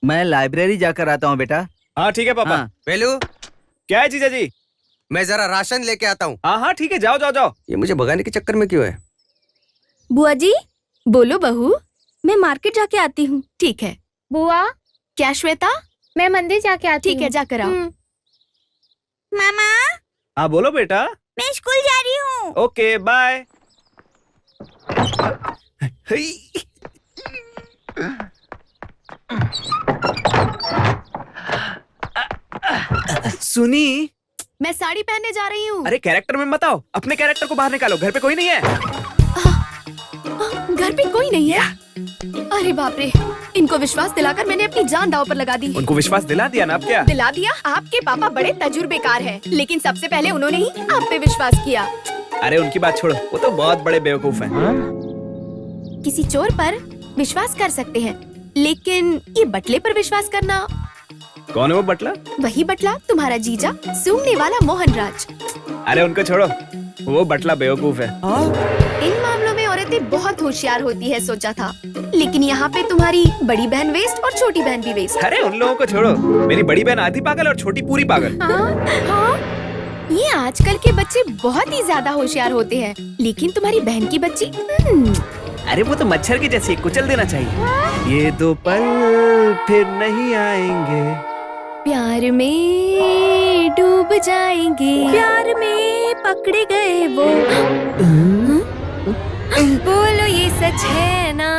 मैं लाइब्रेरी जाकर आता हूँ बेटा। हाँ ठीक है पापा। हाँ। वेलू, क्या है जीजा जी? मैं जरा राशन लेके आता हूँ। हाँ हाँ ठीक है, जाओ जाओ जाओ। ये मुझे भगाने के चक्कर में क्यों है? बुआ जी, बोलो बहू। मैं मार्केट जाके आती हूँ। ठीक है। बुआ, क्या श्वेता? मैं मंदिर जाके आती ठीक है, जाकर आओ। मामा, हाँ बोलो बेटा। मैं स्कूल जा रही हूँ। Okay bye. सुनी, मैं साड़ी पहनने जा रही हूँ। अरे कैरेक्टर में मत आओ, अपने कैरेक्टर को बाहर निकालो। घर पे कोई नहीं है। घर पे कोई नहीं है? अरे बाप रे, इनको विश्वास दिलाकर मैंने अपनी जान दांव पर लगा दी। उनको विश्वास दिला दिया ना, अब क्या? दिला दिया? आपके पापा बड़े तजुर्बेकार हैं, लेकिन सबसे पहले उन्होंने ही आप पे विश्वास किया। अरे उनकी बात छोड़ो, वो तो बहुत बड़े बेवकूफ हैं। किसी चोर पर विश्वास कर सकते हैं, लेकिन ये बटले पर विश्वास करना। कौन है वो बटला? वही बटला, तुम्हारा जीजा, सूंघने वाला मोहनराज। अरे उनको छोड़ो, वो बटला बेवकूफ है। इन मामलों में औरतें बहुत होशियार होती है सोचा था, लेकिन यहाँ पे तुम्हारी बड़ी बहन वेस्ट और छोटी बहन भी वेस्ट। अरे उन लोगों को छोड़ो, मेरी बड़ी बहन आधी पागल और छोटी पूरी पागल। हाँ, ये आजकल के बच्चे बहुत ही ज्यादा होशियार होते हैं, लेकिन तुम्हारी बहन की बच्ची अरे वो तो मच्छर की जैसी, कुचल देना चाहिए। ये दो पल फिर नहीं आएंगे, प्यार में डूब जाएंगे, प्यार में पकड़े गए वो। बोलो ये सच है ना?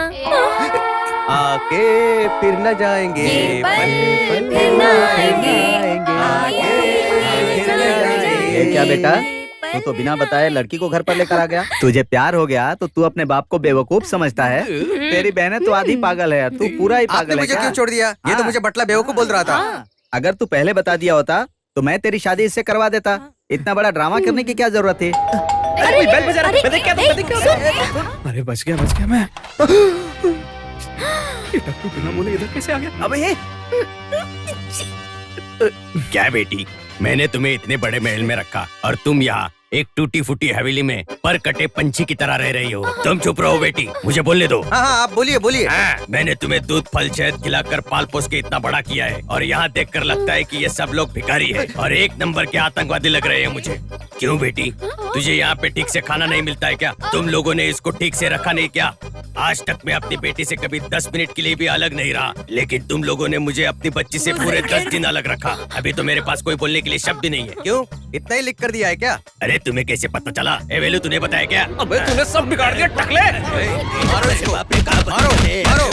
आके फिर न जाएंगे, ये पल फिर न आएंगे, ये क्या बेटा, तू तो बिना बताए लड़की को घर पर लेकर आ गया। तुझे प्यार हो गया तो तू अपने बाप को बेवकूफ समझता है। तेरी बहन तो आधी पागल है, तू पूरा ही आपने पागल है। मुझे क्या? क्यों छोड़ दिया? ये तो मुझे बटला बेवकूफ बोल रहा था। अगर तू पहले बता दिया होता तो मैं तेरी शादी इससे करवा देता। इतना बड़ा ड्रामा करने की क्या जरूरत थी? अरे कोई बेल बजा रहा है, मैं देख क्या अरे बच गया मैं। ये टप्पू बिना बोले इधर कैसे आ गया? अबे ये क्या बेटी, मैंने तुम्हें इतने बड़े महल में रखा और तुम यहाँ एक टूटी फूटी हवेली में पर कटे पंछी की तरह रह रही हो। तुम चुप रहो बेटी, मुझे बोलने दो। हाँ हाँ, आप बोलिए बोलिए। मैंने तुम्हें दूध फल शहद खिलाकर पाल पोस के इतना बड़ा किया है, और यहाँ देखकर लगता है कि ये सब लोग भिखारी है और एक नंबर के आतंकवादी लग रहे हैं मुझे। क्यों बेटी, तुझे यहाँ पे ठीक से खाना नहीं मिलता है क्या? तुम लोगों ने इसको ठीक से रखा नहीं क्या? आज तक मैं अपनी बेटी से कभी 10 मिनट के लिए भी अलग नहीं रहा, लेकिन तुम लोगों ने मुझे अपनी बच्ची से पूरे 10 दिन अलग रखा। अभी तो मेरे पास कोई बोलने के लिए शब्द ही नहीं है। क्यों, इतना ही लिख कर दिया है क्या? अरे तुम्हें कैसे पता चला? ए वेलू, तूने बताया क्या? अबे तूने सब बिगाड़ दिया टकले। मारो इसको, मारो मारो।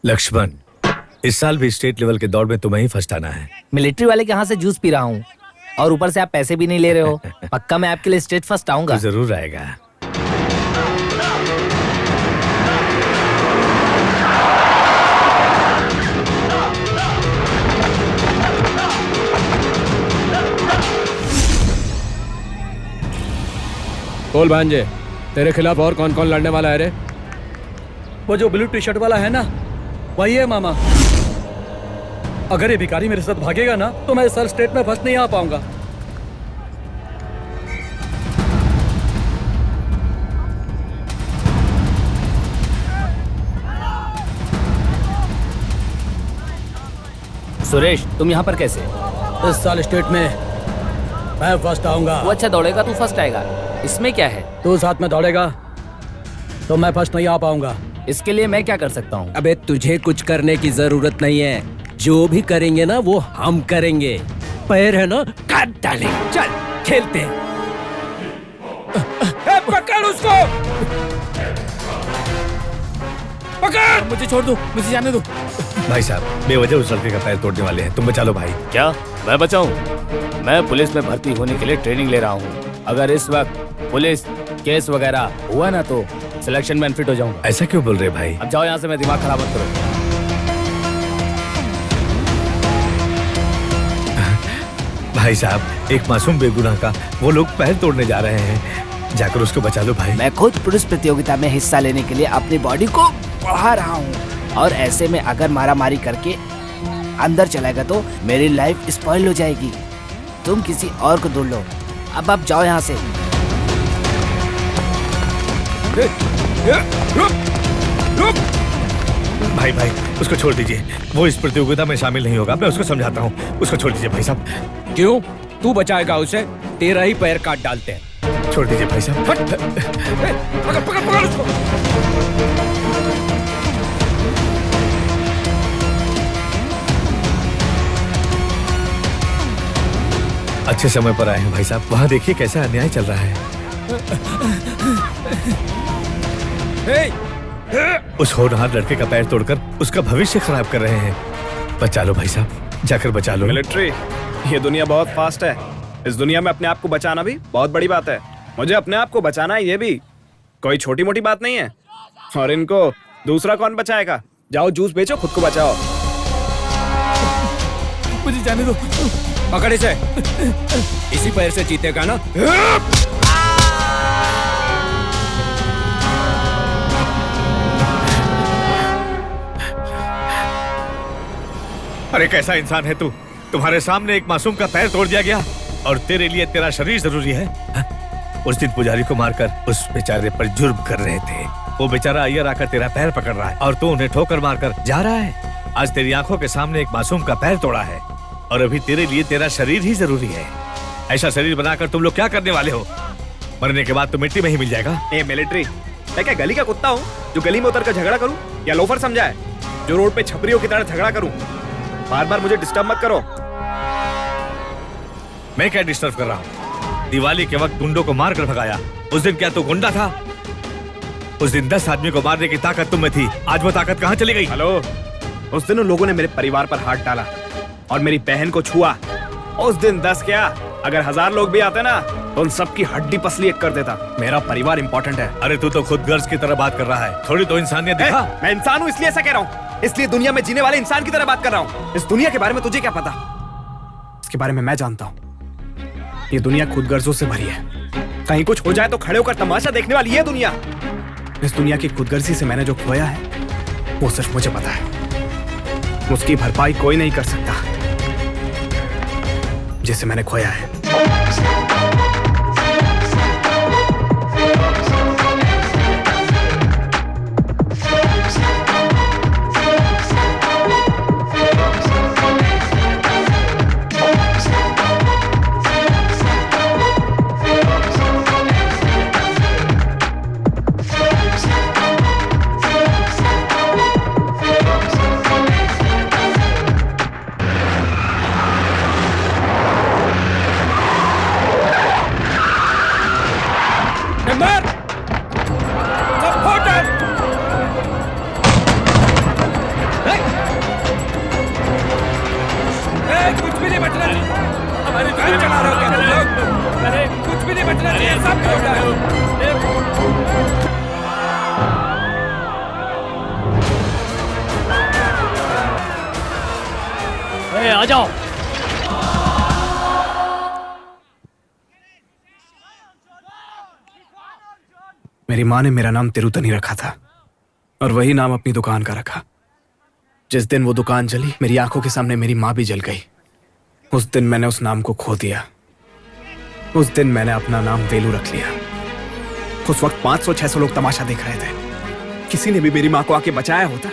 लक्ष्मण, इस साल भी स्टेट लेवल के दौड़ में तुम्हें ही फर्स्ट आना है। मिलिट्री वाले के यहाँ से जूस पी रहा हूँ और ऊपर से आप पैसे भी नहीं ले रहे हो। पक्का मैं आपके लिए स्टेट फर्स्ट आऊंगा। तो जरूर आएगा। बोल भांजे, तेरे खिलाफ और कौन कौन लड़ने वाला है रे? वो जो ब्लू टी शर्ट वाला है ना, वही है मामा। अगर ये भिखारी मेरे साथ भागेगा ना तो मैं सर स्टेट में फर्स्ट नहीं आ पाऊंगा। सुरेश, तुम यहाँ पर कैसे? इस साल स्टेट में मैं फर्स्ट आऊंगा। वो अच्छा दौड़ेगा, तू फर्स्ट आएगा। इसमें क्या है? तू साथ में दौड़ेगा तो मैं फर्स्ट नहीं आ पाऊंगा। इसके लिए मैं क्या कर सकता हूँ? अबे तुझे कुछ करने की जरूरत नहीं है, जो भी करेंगे ना वो हम करेंगे। पैर है ना, काट डालेंगे। चल खेलते हैं। पकड़ उसको, पकड़। मुझे छोड़ दो, मुझे जाने दो। भाई साहब, बेवजह उस लड़के का पैर तोड़ने वाले हैं, तुम बचा लो भाई। क्या मैं बचाऊं? मैं पुलिस में भर्ती होने के लिए ट्रेनिंग ले रहा हूँ। अगर इस वक्त पुलिस केस वगैरह हुआ ना तो सिलेक्शन में अनफिट हो जाऊंगा। ऐसा क्यों बोल रहे भाई? अब जाओ यहाँ से, मैं दिमाग खराब मत करो। भाई साहब, एक मासूम बेगुनाह का वो लोग पैर तोड़ने जा रहे हैं, जाकर उसको बचा लो भाई। मैं खुद पुलिस प्रतियोगिता में हिस्सा लेने के लिए अपनी बॉडी को बढ़ा रहा हूँ, और ऐसे में अगर मारामारी करके अंदर चला गया तो मेरी लाइफ स्पॉइल हो जाएगी। तुम किसी और को ढूंढ लो। अब आप जाओ यहाँ से। भाई भाई, उसको छोड़ दीजिए, वो इस प्रतियोगिता में शामिल नहीं होगा। मैं उसको समझाता हूँ, उसको छोड़ दीजिए भाई साहब। क्यों, तू बचाएगा उसे? तेरा ही पैर काट डालते हैं। छोड़ दीजिए भाई साहब। पकड़ पकड़ पकड़ उसको। अच्छे समय पर आए हैं भाई साहब। वहाँ देखिए कैसा अन्याय चल रहा है। उस होनहार लड़के का पैर तोड़कर उसका भविष्य खराब कर रहे हैं। बचा लो भाई साहब, जाकर बचा लो। मिलिट्री, ये दुनिया बहुत फास्ट है। इस दुनिया में अपने आप को बचाना भी बहुत बड़ी बात है। मुझे अपने आप को बचाना है, ये भी कोई छोटी मोटी बात नहीं है। और इनको दूसरा कौन बचाएगा? जाओ जूस बेचो, खुद को बचाओ। मुझे जाने दो। पकड़ इसे। इसी पैर से जीतेगा ना? अरे कैसा इंसान है तू? तुम्हारे सामने एक मासूम का पैर तोड़ दिया गया और तेरे लिए तेरा शरीर जरूरी है? उस दिन पुजारी को मारकर उस बेचारे पर जुर्म कर रहे थे। वो बेचारा अय्यर आकर तेरा पैर पकड़ रहा है और तू उन्हें ठोकर मारकर जा रहा है। आज तेरी आंखों के सामने एक मासूम का पैर तोड़ा है और अभी तेरे लिए तेरा शरीर ही जरूरी है। ऐसा शरीर बनाकर तुम लोग क्या करने वाले हो? मरने के बाद तो मिट्टी में ही मिल जाएगा। ए मिलिट्री, मैं क्या गली का कुत्ता हूँ जो गली में उतर कर झगड़ा करूँ, या लोफर समझा है जो रोड पे छपरियों की तरह झगड़ा करूँ? बार बार मुझे डिस्टर्ब मत करो। मैं क्या डिस्टर्ब कर रहा हूँ? दिवाली के वक्त गुंडों को मार कर भगाया। उस दिन क्या तू गुंडा था? उस दिन 10 आदमी को मारने की ताकत तुम में थी। आज वो ताकत कहाँ चली गई? हेलो, उस दिन उन लोगों ने मेरे परिवार पर हाथ डाला और मेरी बहन को छुआ। उस दिन 10 क्या, अगर 1000 लोग भी आते ना तो उन सबकी हड्डी पसली एक कर देता। मेरा परिवार इंपॉर्टेंट है। अरे तू तो खुद गर्ज की तरह बात कर रहा है, थोड़ी तो इंसानियत दिखा। मैं इंसान हूँ इसलिए ऐसा कह रहा हूँ, इसलिए दुनिया में जीने वाले इंसान की तरह बात कर रहा हूँ। इस दुनिया के बारे में तुझे क्या पता? इसके बारे में मैं जानता हूँ। ये दुनिया खुदगर्जों से भरी है। कहीं कुछ हो जाए तो खड़े होकर तमाशा देखने वाली ये दुनिया। इस दुनिया की खुदगर्जी से मैंने जो खोया है वो सिर्फ मुझे पता है। उसकी भरपाई कोई नहीं कर सकता जिसे मैंने खोया है। आ जाओ। मेरी माँ ने मेरा नाम तिरुतनी रखा था और वही नाम अपनी दुकान का रखा। जिस दिन वो दुकान जली, मेरी आंखों के सामने मेरी माँ भी जल गई। उस दिन मैंने उस नाम को खो दिया। उस दिन मैंने अपना नाम वेलू रख लिया। उस वक्त 500-600 लोग तमाशा देख रहे थे। किसी ने भी मेरी माँ को आके बचाया होता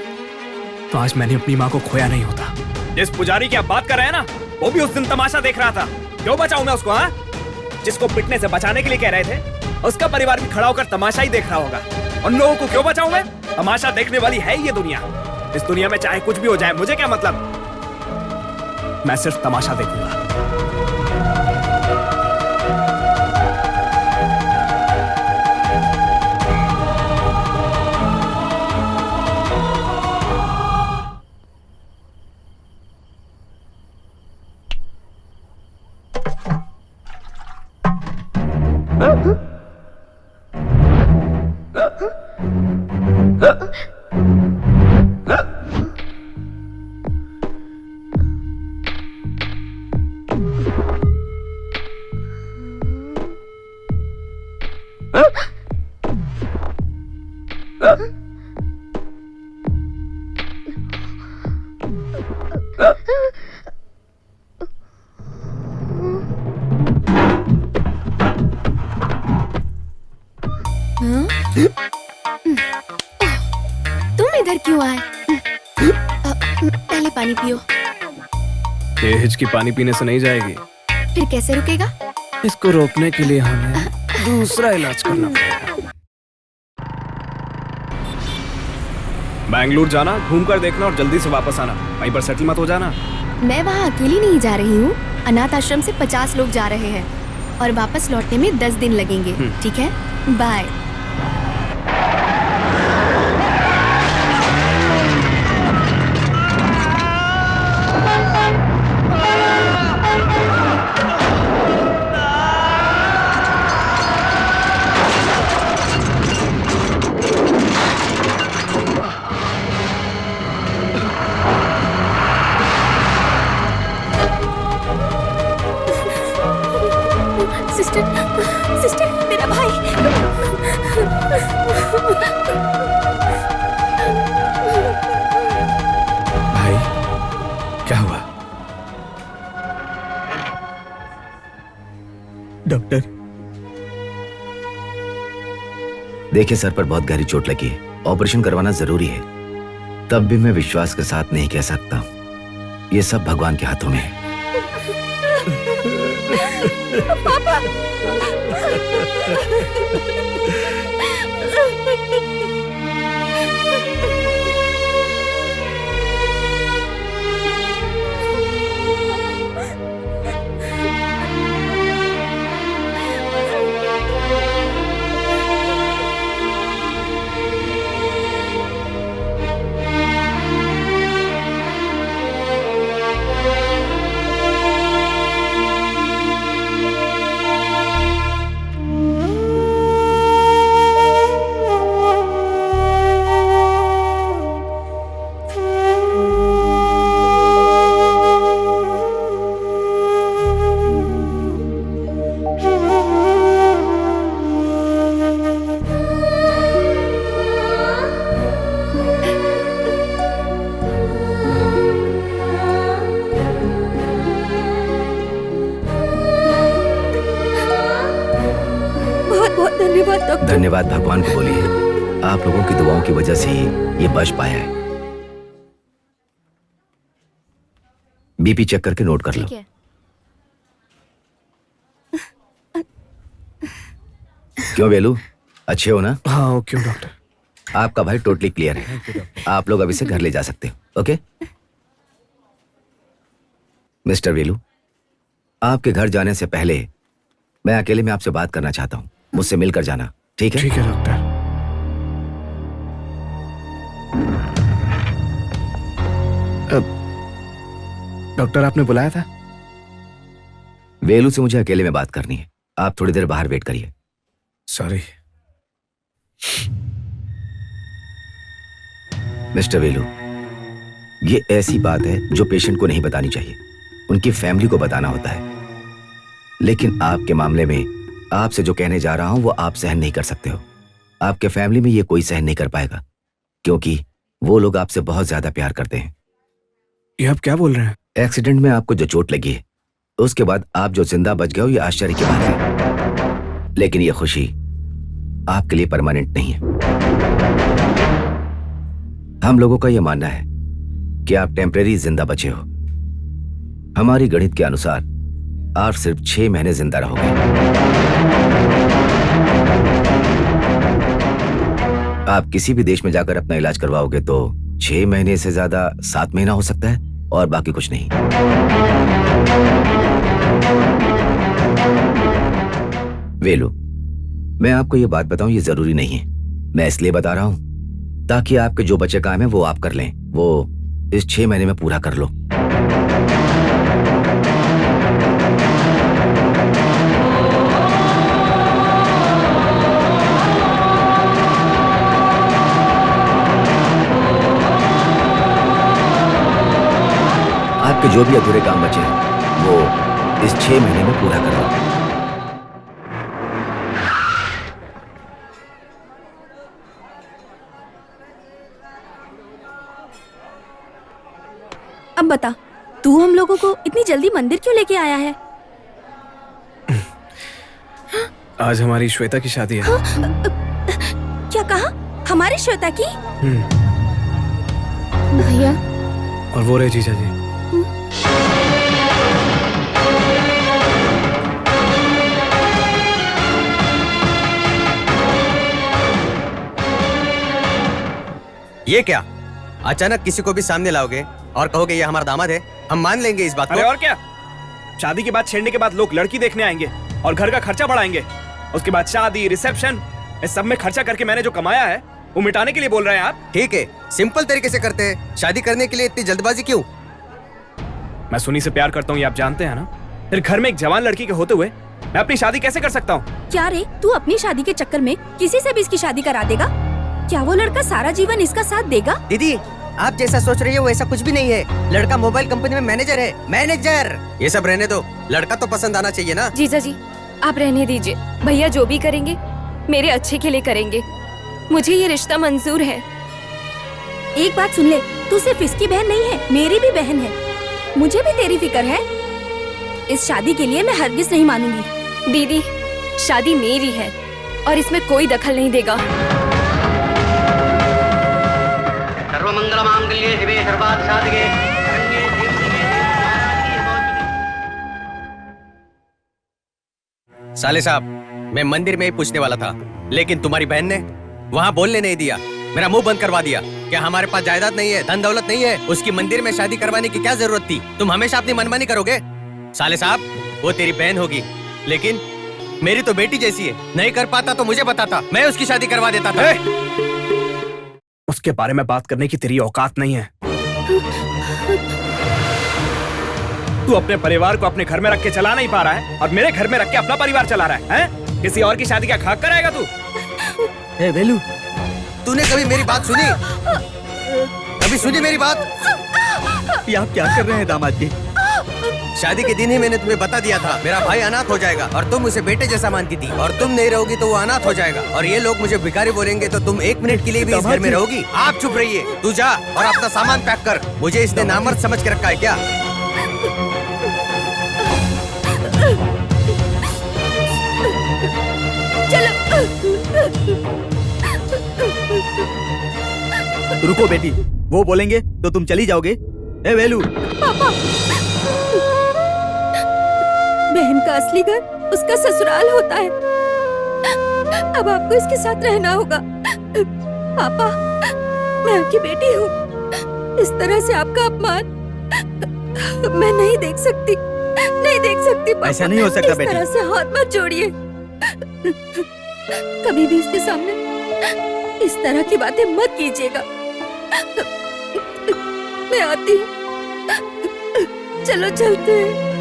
तो आज मैंने अपनी माँ को खोया नहीं होता। जिस पुजारी की आप बात कर रहे हैं ना, वो भी उस दिन तमाशा देख रहा था। क्यों बचाऊं मैं उसको? हाँ, जिसको पिटने से बचाने के लिए कह रहे थे, उसका परिवार भी खड़ा होकर तमाशा ही देख रहा होगा। उन लोगों को क्यों बचाऊं मैं? तमाशा देखने वाली है ये दुनिया। इस दुनिया में चाहे कुछ भी हो जाए, मुझे क्या मतलब? मैं सिर्फ तमाशा देखूंगा। तुम इधर क्यों आए? पहले पानी पियो। ये हिचकी पानी पीने से नहीं जाएगी। फिर कैसे रुकेगा? इसको रोकने के लिए हमें दूसरा इलाज करना पड़ेगा। बैंगलोर जाना, घूम कर देखना और जल्दी से वापस आना। वहीं पर सेटल मत हो जाना। मैं वहाँ अकेली नहीं जा रही हूँ। अनाथ आश्रम से 50 लोग जा रहे हैं और वापस लौटने में 10 दिन लगेंगे। ठीक है, बाय। सिस्टर, मेरा भाई। भाई, क्या हुआ? डॉक्टर, देखिए सर पर बहुत गहरी चोट लगी है, ऑपरेशन करवाना जरूरी है। तब भी मैं विश्वास के साथ नहीं कह सकता, ये सब भगवान के हाथों में है। पापा। धन्यवाद भगवान को बोलिए, आप लोगों की दुआओं की वजह से ही ये बच पाया है। बीपी चेक करके नोट कर लो। क्यों वेलू, अच्छे हो ना? हाँ, क्यों डॉक्टर? आपका भाई टोटली क्लियर है, आप लोग अभी से घर ले जा सकते हो। ओके मिस्टर वेलू, आपके घर जाने से पहले मैं अकेले में आपसे बात करना चाहता हूँ, मुझसे मिलकर जाना। ठीक है? ठीक है डॉक्टर। डॉक्टर, आपने बुलाया था? वेलू से मुझे अकेले में बात करनी है, आप थोड़ी देर बाहर वेट करिए। सॉरी। मिस्टर वेलू, ये ऐसी बात है जो पेशेंट को नहीं बतानी चाहिए, उनकी फैमिली को बताना होता है। लेकिन आपके मामले में आपसे जो कहने जा रहा हूं वो आप सहन नहीं कर सकते हो। आपके फैमिली में ये कोई सहन नहीं कर पाएगा, क्योंकि वो लोग आपसे बहुत ज्यादा प्यार करते हैं। ये आप क्या बोल रहे हैं? एक्सीडेंट में आपको जो चोट लगी है, उसके बाद आप जो जिंदा बच गए हो, ये आश्चर्य की बात है। लेकिन ये खुशी आपके लिए परमानेंट नहीं है। हम लोगों का यह मानना है कि आप टेम्परेरी जिंदा बचे हो। हमारी गणित के अनुसार आप सिर्फ 6 महीने जिंदा रहोगे। आप किसी भी देश में जाकर अपना इलाज करवाओगे तो 6 महीने से ज्यादा 7 महीना हो सकता है, और बाकी कुछ नहीं। वेलू, मैं आपको ये बात बताऊं, ये जरूरी नहीं है। मैं इसलिए बता रहा हूं ताकि आपके जो बचे काम है वो आप कर लें, वो इस 6 महीने में पूरा कर लो। आपके जो भी अधूरे काम बचे हैं वो इस 6 महीने में पूरा कर लो। अब बता, तू हम लोगों को इतनी जल्दी मंदिर क्यों लेके आया है? आज हमारी श्वेता की शादी है। क्या कहा? हमारी श्वेता की? भैया, और वो रहे जीजा जी। ये क्या, अचानक किसी को भी सामने लाओगे और कहोगे ये हमारा दामाद है? हम मान लेंगे इस बात को। अरे और क्या, शादी के बाद छेड़ने के बाद लोग लड़की देखने आएंगे और घर का खर्चा बढ़ाएंगे। उसके बाद शादी, रिसेप्शन, इस सब में खर्चा करके मैंने जो कमाया है वो मिटाने के लिए बोल रहे हैं आप? ठीक है, सिंपल तरीके से करते हैं। शादी करने के लिए इतनी जल्दबाजी क्यों? मैं सुनी से प्यार करता हूँ, ये आप जानते हैं ना। फिर घर में एक जवान लड़की के होते हुए मैं अपनी शादी कैसे कर सकता हूँ? क्या रे, तू अपनी शादी के चक्कर में किसी से भी इसकी शादी करा देगा? क्या वो लड़का सारा जीवन इसका साथ देगा? दीदी, आप जैसा सोच रही हो वैसा कुछ भी नहीं है। लड़का मोबाइल कंपनी में मैनेजर है, मैनेजर। ये सब रहने दो, लड़का तो पसंद आना चाहिए ना। जीजा जी, आप रहने दीजिए। भैया जो भी करेंगे मेरे अच्छे के लिए करेंगे। मुझे ये रिश्ता मंजूर है। एक बात सुन ले, तू सिर्फ इसकी बहन नहीं है, मेरी भी बहन है। मुझे भी तेरी फिक्र है। इस शादी के लिए मैं हरगिज नहीं मानूंगी। दीदी, शादी मेरी है और इसमें कोई दखल नहीं देगा। सर्वमंगल मांगल्ये शिवे सर्वार्थ साधके साले साहब, मैं मंदिर में ही पूछने वाला था, लेकिन तुम्हारी बहन ने वहाँ बोलने नहीं दिया, मेरा मुंह बंद करवा दिया। क्या हमारे पास जायदाद नहीं है, धन दौलत नहीं है? उसकी मंदिर में शादी करवाने की क्या जरूरत थी? तुम हमेशा अपनी मनमानी करोगे। साले साहब, वो तेरी बहन होगी, लेकिन मेरी तो बेटी जैसी है। नहीं कर पाता तो मुझे बताता, मैं उसकी शादी करवा देता था। उसके बारे में बात करने की तेरी औकात नहीं है। तू अपने परिवार को अपने घर में रख के चला नहीं पा रहा है और मेरे घर में रख के अपना परिवार चला रहा है, हैं? किसी और की शादी का खाक कराएगा तू? ए वेलू, तूने कभी मेरी बात सुनी? कभी सुनी मेरी बात? ये आप क्या कर रहे हैं दामाद जी? शादी के दिन ही मैंने तुम्हें बता दिया था, मेरा भाई अनाथ हो जाएगा और तुम उसे बेटे जैसा मानती थी, और तुम नहीं रहोगी तो वो अनाथ हो जाएगा। और ये लोग मुझे भिखारी बोलेंगे तो तुम एक मिनट के लिए भी इस घर में रहोगी? आप चुप रहिए, तू जा और अपना सामान पैक कर। मुझे इसने नामर्द समझ के रखा है क्या? रुको बेटी, वो बोलेंगे तो तुम चली जाओगे? ए वेलू, पापा, बहन का असली घर उसका ससुराल होता है। अब आपको इसके साथ रहना होगा। पापा, मैं आपकी बेटी हूँ। इस तरह से आपका अपमान मैं नहीं देख सकती, नहीं देख सकती। पापा, ऐसा नहीं हो सकता इस बेटी। तरह से हाथ मत जोड़िए। कभी भी इसके सामने इस तरह की बातें मत कीजिएगा। मैं आती हूँ, चलो चलते हैं।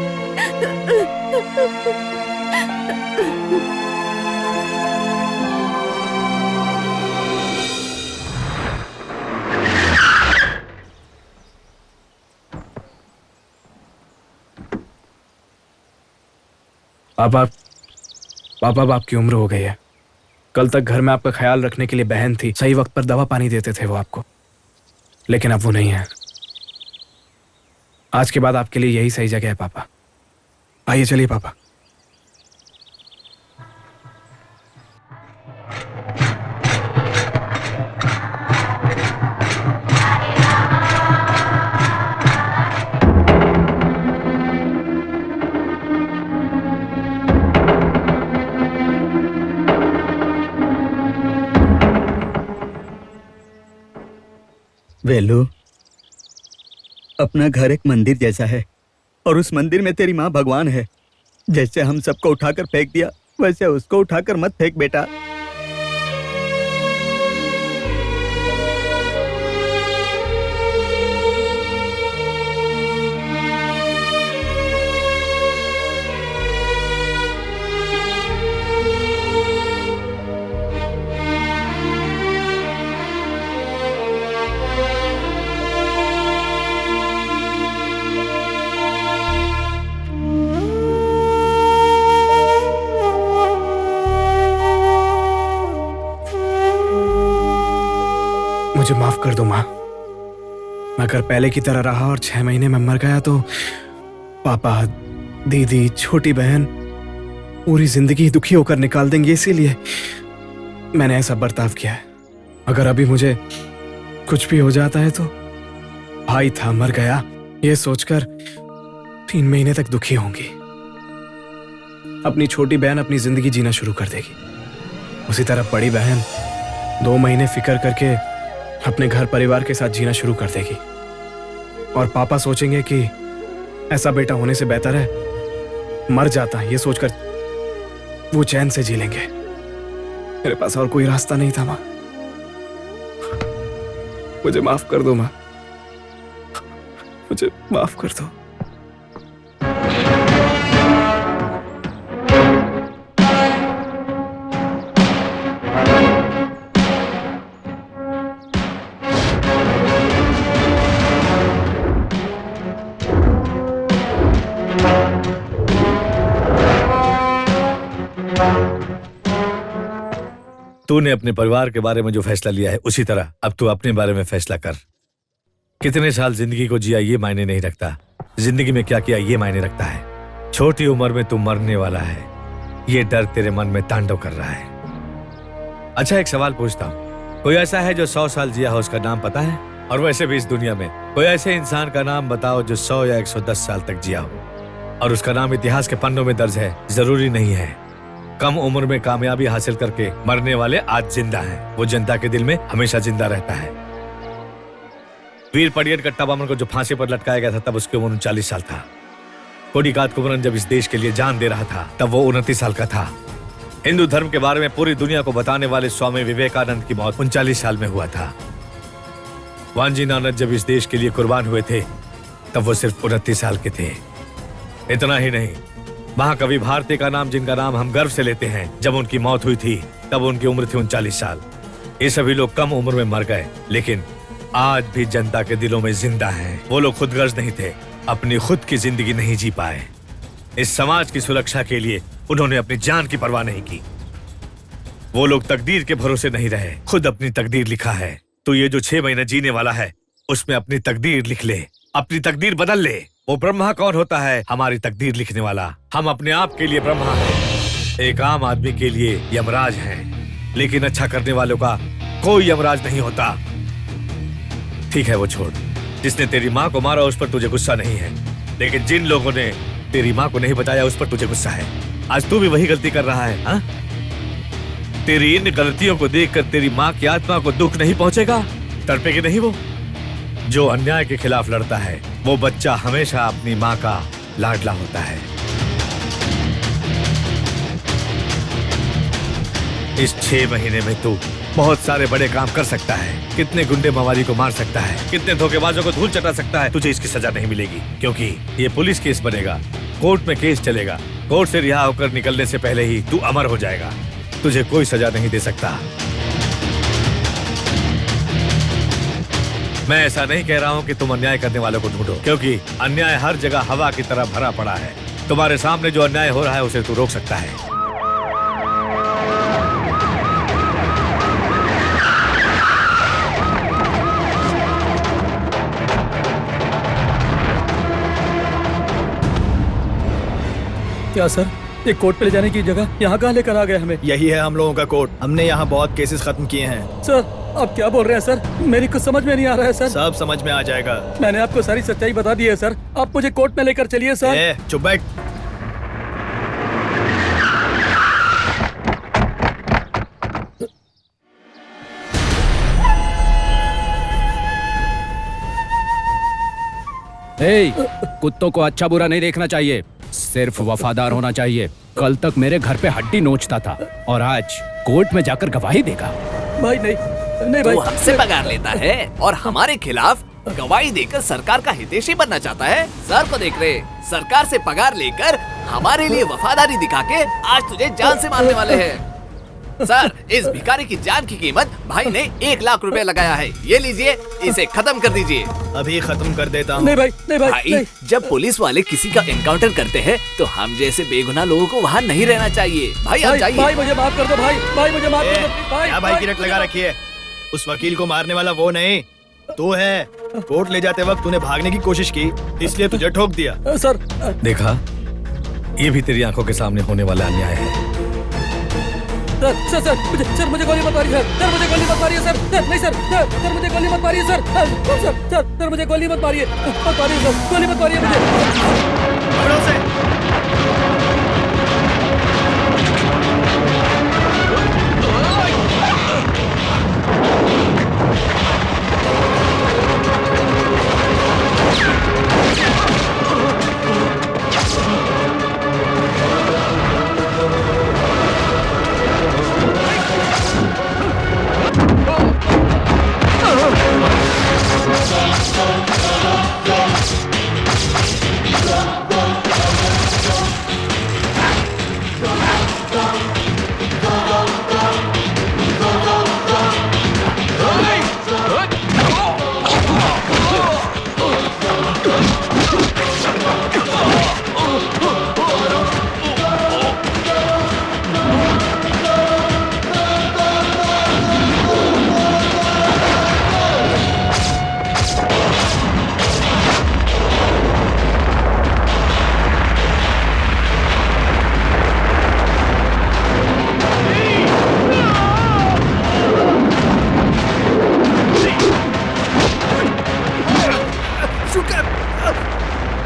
पापा, अब आपकी उम्र हो गई है। कल तक घर में आपका ख्याल रखने के लिए बहन थी, सही वक्त पर दवा पानी देते थे वो आपको, लेकिन अब वो नहीं है। आज के बाद आपके लिए यही सही जगह है पापा। आइए चलिए पापा। वेलू, अपना घर एक मंदिर जैसा है और उस मंदिर में तेरी माँ भगवान है। जैसे हम सबको उठाकर फेंक दिया, वैसे उसको उठाकर मत फेंक बेटा। मुझे माफ कर दो माँ। मैं अगर पहले की तरह रहा और 6 महीने में मर गया तो पापा, दीदी, छोटी बहन पूरी जिंदगी दुखी होकर निकाल देंगे, इसीलिए मैंने ऐसा बर्ताव किया है। अगर अभी मुझे कुछ भी हो जाता है तो भाई था, मर गया, ये सोचकर 3 महीने तक दुखी होंगी। अपनी छोटी बहन अपनी जिंदगी जीना शुरू कर देगी। उसी तरह बड़ी बहन 2 महीने फिक्र करके अपने घर परिवार के साथ जीना शुरू कर देगी। और पापा सोचेंगे कि ऐसा बेटा होने से बेहतर है मर जाता ये सोचकर वो चैन से जी लेंगे। मेरे पास और कोई रास्ता नहीं था माँ। मुझे माफ कर दो माँ, मुझे माफ कर दो। तूने अपने परिवार के बारे में जो फैसला लिया है उसी तरह अब तू अपने बारे में फैसला कर। कितने साल जिंदगी को जिया ये मायने नहीं रखता, जिंदगी में क्या किया ये मायने रखता है। छोटी उम्र में तू मरने वाला है, ये डर तेरे मन में तांडव कर रहा है। अच्छा एक सवाल पूछता हूँ, कोई ऐसा है जो 100 साल जिया हो उसका नाम पता है? और वैसे भी इस दुनिया में कोई ऐसे इंसान का नाम बताओ जो 100 या 110 साल तक जिया हो और उसका नाम इतिहास के पन्नों में दर्ज है। जरूरी नहीं है। कम उम्र में कामयाबी हासिल करके मरने वाले आज जिंदा हैं, वो जनता के दिल में हमेशा जिंदा रहता है। वीर पडियन कट्टाबोमन को जो फांसी पर लटकाया गया था तब उसकी उम्र 39 साल था। कोडिकात कुमरन जब इस देश के लिए जान दे रहा था तब वो 29 साल का था। हिंदू धर्म के बारे में पूरी दुनिया को बताने वाले स्वामी विवेकानंद की मौत 39 साल में हुआ था। वांजी नानक जब इस देश के लिए कुर्बान हुए थे तब वो सिर्फ 29 साल के थे। इतना ही नहीं, महाकवि भारती का नाम, जिनका नाम हम गर्व से लेते हैं, जब उनकी मौत हुई थी तब उनकी उम्र थी 39 साल। ये सभी लोग कम उम्र में मर गए लेकिन आज भी जनता के दिलों में जिंदा हैं। वो लोग खुदगर्ज नहीं थे, अपनी खुद की जिंदगी नहीं जी पाए। इस समाज की सुरक्षा के लिए उन्होंने अपनी जान की परवाह नहीं की। वो लोग तकदीर के भरोसे नहीं रहे, खुद अपनी तकदीर लिखा है। तो ये जो 6 महीने जीने वाला है उसमें अपनी तकदीर लिख ले, अपनी तकदीर बदल ले। वो ब्रह्मा कौन होता है? हमारी तकदीर लिखने वाला। हम अपने आप के लिए ब्रह्मा हैं, एक आम आदमी के लिए यमराज हैं, लेकिन अच्छा करने वालों का कोई यमराज नहीं होता। ठीक है वो छोड़, जिसने तेरी माँ को मारा उस पर तुझे गुस्सा नहीं है, लेकिन जिन लोगों ने तेरी माँ को नहीं बताया उस पर तुझे गुस्सा है। आज तू भी वही गलती कर रहा है। हा? तेरी इन गलतियों को देखकर तेरी माँ की आत्मा को दुख नहीं पहुंचेगा? तड़पेगी नहीं वो? जो अन्याय के खिलाफ लड़ता है वो बच्चा हमेशा अपनी माँ का लाडला होता है। इस 6 महीने में तू बहुत सारे बड़े काम कर सकता है, कितने गुंडे मवाली को मार सकता है, कितने धोखेबाजों को धूल चटा सकता है। तुझे इसकी सजा नहीं मिलेगी क्योंकि ये पुलिस केस बनेगा, कोर्ट में केस चलेगा। कोर्ट से रिहा होकर निकलने से पहले ही तू अमर हो जाएगा। तुझे कोई सजा नहीं दे सकता। मैं ऐसा नहीं कह रहा हूं कि तुम अन्याय करने वालों को ढूंढो, क्योंकि अन्याय हर जगह हवा की तरह भरा पड़ा है। तुम्हारे सामने जो अन्याय हो रहा है उसे तू रोक सकता है। क्या सर, ये कोर्ट पे ले जाने की जगह यहाँ कहाँ लेकर आ गए हमें? यही है हम लोगों का कोर्ट। हमने यहाँ बहुत केसेस खत्म किए हैं। सर आप क्या बोल रहे हैं सर? मेरी कुछ समझ में नहीं आ रहा है सर। सब समझ में आ जाएगा। मैंने आपको सारी सच्चाई बता दी है सर। आप मुझे कोर्ट में लेकर चलिए सर। चुप बैठ। कुत्तों को अच्छा बुरा नहीं देखना चाहिए, सिर्फ वफादार होना चाहिए। कल तक मेरे घर पे हड्डी नोचता था और आज कोर्ट में जाकर गवाही देगा। भाई नहीं भाई, वो हमसे पगार लेता है और हमारे खिलाफ गवाही देकर सरकार का हितैषी बनना चाहता है। सर को देख रहे, सरकार से पगार लेकर हमारे लिए वफादारी दिखा के आज तुझे जान से मारने वाले हैं। सर, इस भिखारी की जान की कीमत भाई ने 1 लाख रुपए लगाया है। ये लीजिए, इसे खत्म कर दीजिए। अभी खत्म कर देता हूँ। नहीं भाई, नहीं भाई, नहीं। जब पुलिस वाले किसी का एनकाउंटर करते हैं तो हम जैसे बेगुनाह लोगों को वहाँ नहीं रहना चाहिए। भाई आप जाइए। भाई मुझे माफ कर दो भाई, भाई मुझे माफ कर दो। क्या भाई की रट लगा रखी है? उस वकील को मारने वाला वो नहीं, तू है। कोर्ट ले जाते वक्त तूने भागने की कोशिश की, इसलिए तुझे ठोक दिया। सर देखा, ये भी तेरी आंखों के सामने होने वाला अन्याय है। सर मुझे गोली मत मारिए सर, मुझे गोली मत मारिए सर, नहीं सर, मुझे गोली मत मारिए सर, सर मुझे गोली मत मारिए, सर गोली मत मारिए मुझे।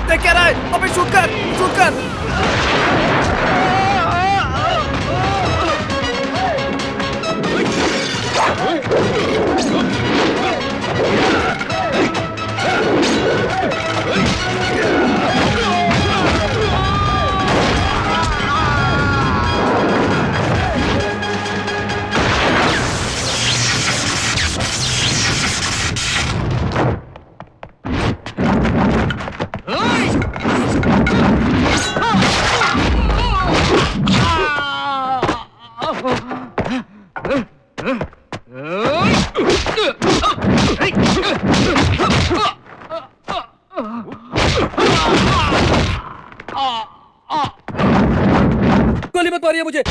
देख क्या रहा है? अबे शूट कर, शूट कर। गोली मत मारिए मुझे।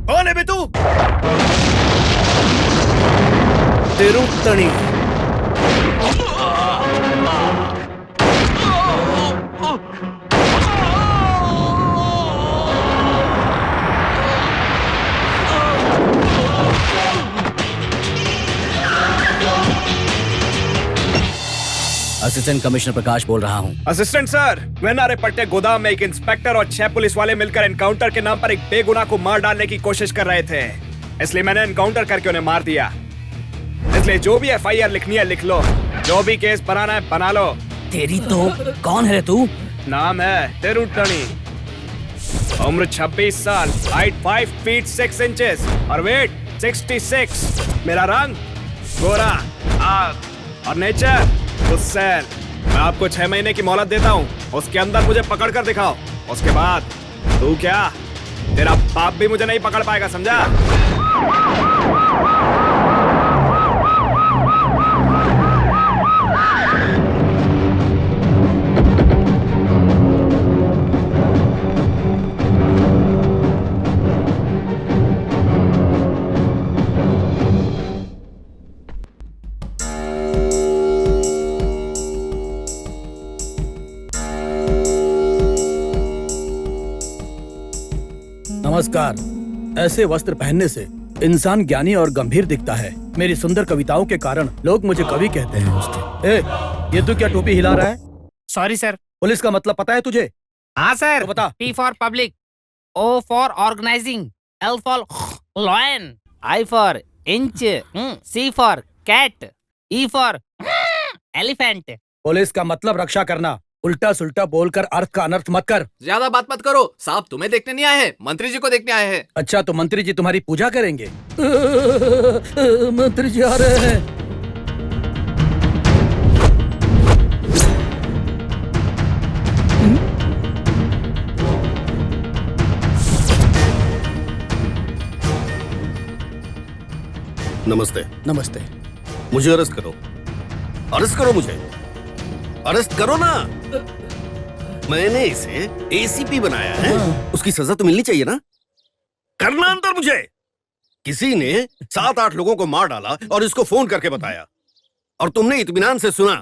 कौन है बे तू? तिरुत्तणी। असिस्टेंट कमिश्नर प्रकाश बोल रहा हूँ। असिस्टेंट सर, वेनारेपट्टे गोदाम में एक इंस्पेक्टर और 6 पुलिस वाले मिलकर एनकाउंटर के नाम पर एक बेगुनाह को मार डालने की कोशिश कर रहे थे, इसलिए मैंने एनकाउंटर करके उन्हें मार दिया। इसलिए जो भी FIR लिखनी है लिख लो, जो भी केस बनाना है बना लो। तेरी तो कौन है तू? नाम है तिरुत्तणी, उम्र 26 साल, हाइट 5 फीट 6 इंचेस और वेट 66। मेरा रंग गोरा, आग और नेचर गुस्सैल। मैं आपको 6 महीने की मोहलत देता हूँ, उसके अंदर मुझे पकड़ कर दिखाओ। उसके बाद तू क्या, तेरा बाप भी मुझे नहीं पकड़ पाएगा, समझा? नमस्कार। ऐसे वस्त्र पहनने से इंसान ज्ञानी और गंभीर दिखता है। मेरी सुंदर कविताओं के कारण लोग मुझे कवि कहते हैं। ए, ये तू क्या टोपी हिला रहा है? Sorry sir. पुलिस का मतलब पता है तुझे? हाँ सर। तो बता। P for public, O for organising, L for lion, I for inch, C for cat, E for elephant. Police का मतलब रक्षा करना। उल्टा सुल्टा बोलकर अर्थ का अनर्थ मत कर। ज्यादा बात मत करो, साहब तुम्हें देखने नहीं आए हैं, मंत्री जी को देखने आए हैं। अच्छा, तो मंत्री जी तुम्हारी पूजा करेंगे? मंत्री जी आ रहे हैं। नमस्ते। नमस्ते। मुझे अरेस्ट करो, अरेस्ट करो, मुझे अरेस्ट करो ना। मैंने इसे ACP बनाया है, उसकी सजा तो मिलनी चाहिए ना। करना अंदर मुझे। किसी ने 7-8 लोगों को मार डाला और इसको फोन करके बताया, और तुमने इत्मीनान से सुना।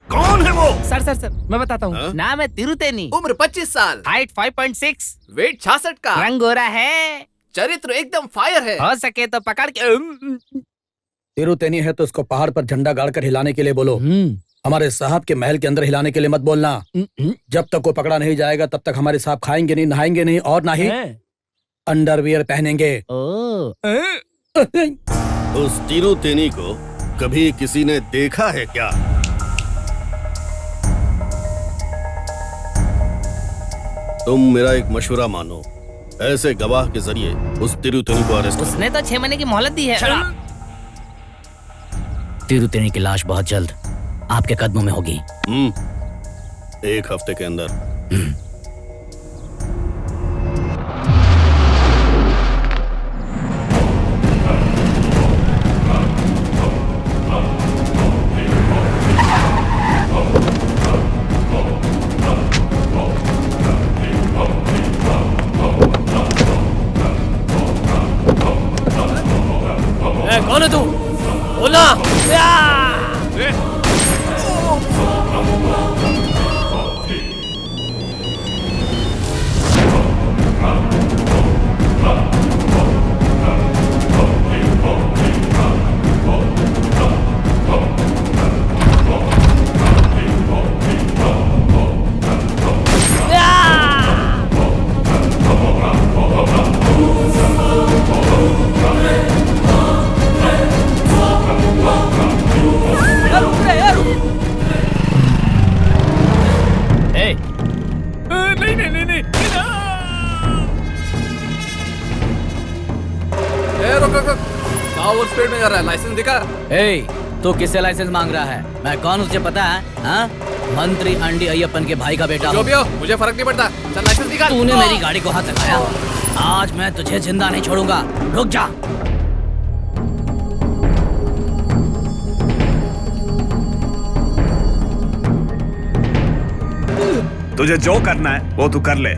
कौन है वो? सर मैं बताता हूँ। नाम है तिरुत्तणी, उम्र 25 साल, हाइट 5.6, वेट 66 का, रंग गोरा है, चरित्र एकदम फायर है। हो सके तो पकड़ के। तिरुत्तणी है तो उसको पहाड़ पर झंडा गाड़कर हिलाने के लिए बोलो। हमारे साहब के महल के अंदर हिलाने के लिए मत बोलना। जब तक कोई पकड़ा नहीं जाएगा तब तक हमारे साहब खाएंगे नहीं, नहाएंगे नहीं और ना ही अंडरवियर पहनेंगे। उस तिरुत्तणी को कभी किसी ने देखा है क्या? तुम मेरा एक मशवरा मानो, ऐसे गवाह के जरिए उस तिरुतनी को अरेस्ट करो। उसने तो 6 महीने की मोहलत दी है। तिरुतेनी की लाश बहुत जल्द आपके कदमों में होगी। 1 हफ्ते के अंदर। कौन है तू? बोलना। ओवर स्पीड में जा रहा है, लाइसेंस दिखा। तो किससे लाइसेंस मांग रहा है? मैं कौन, मुझे पता है? हाँ? मंत्री अंडी अय्यप्पन के भाई का बेटा जो भी हो, मुझे फर्क नहीं पड़ता। चल लाइसेंस दिखा। तूने मेरी गाड़ी को हाथ लगाया, आज मैं तुझे जिंदा नहीं छोड़ूंगा। रुक जा। तुझे जो करना है वो तू कर ले।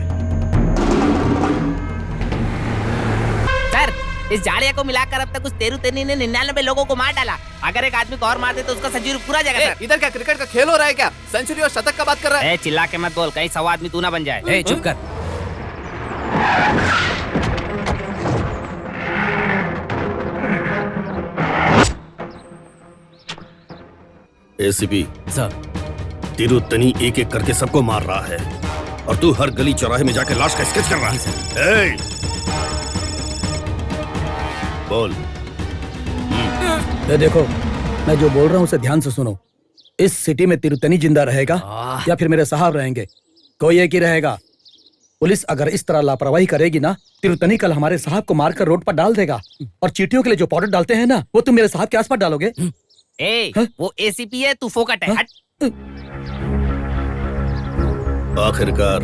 सर, इस जाड़िया को मिलाकर अब तक उस तिरुतेनी ने 99 लोगों को मार डाला। अगर एक आदमी को और मार दे तो उसका सेंचुरी पूरा जाएगा। सर, इधर क्या क्रिकेट का खेल हो रहा है क्या? सेंचुरी और शतक का बात कर रहा है। चिल्ला के मत बोल, कहीं 100 आदमी तू ना बन जाए। चुप कर। एसीपी सर, तिरुतनी एक एक करके सबको मार रहा है और तू हर गली चौराहे में जाके लाश का स्केच कर रहा है। बोल। ये देखो, मैं जो बोल रहा हूँ उसे ध्यान से सुनो। इस सिटी में तिरुतनी जिंदा रहेगा या फिर मेरे साहब रहेंगे, कोई एक ही रहेगा। पुलिस अगर इस तरह लापरवाही करेगी ना, तिरुतनी कल हमारे साहब को मारकर रोड पर डाल देगा। और चींटियों के लिए जो पाउडर डालते हैं ना, वो तुम मेरे साहब के आसपास डालोगे। वो एसीपी है, तू फोकट है। आखिरकार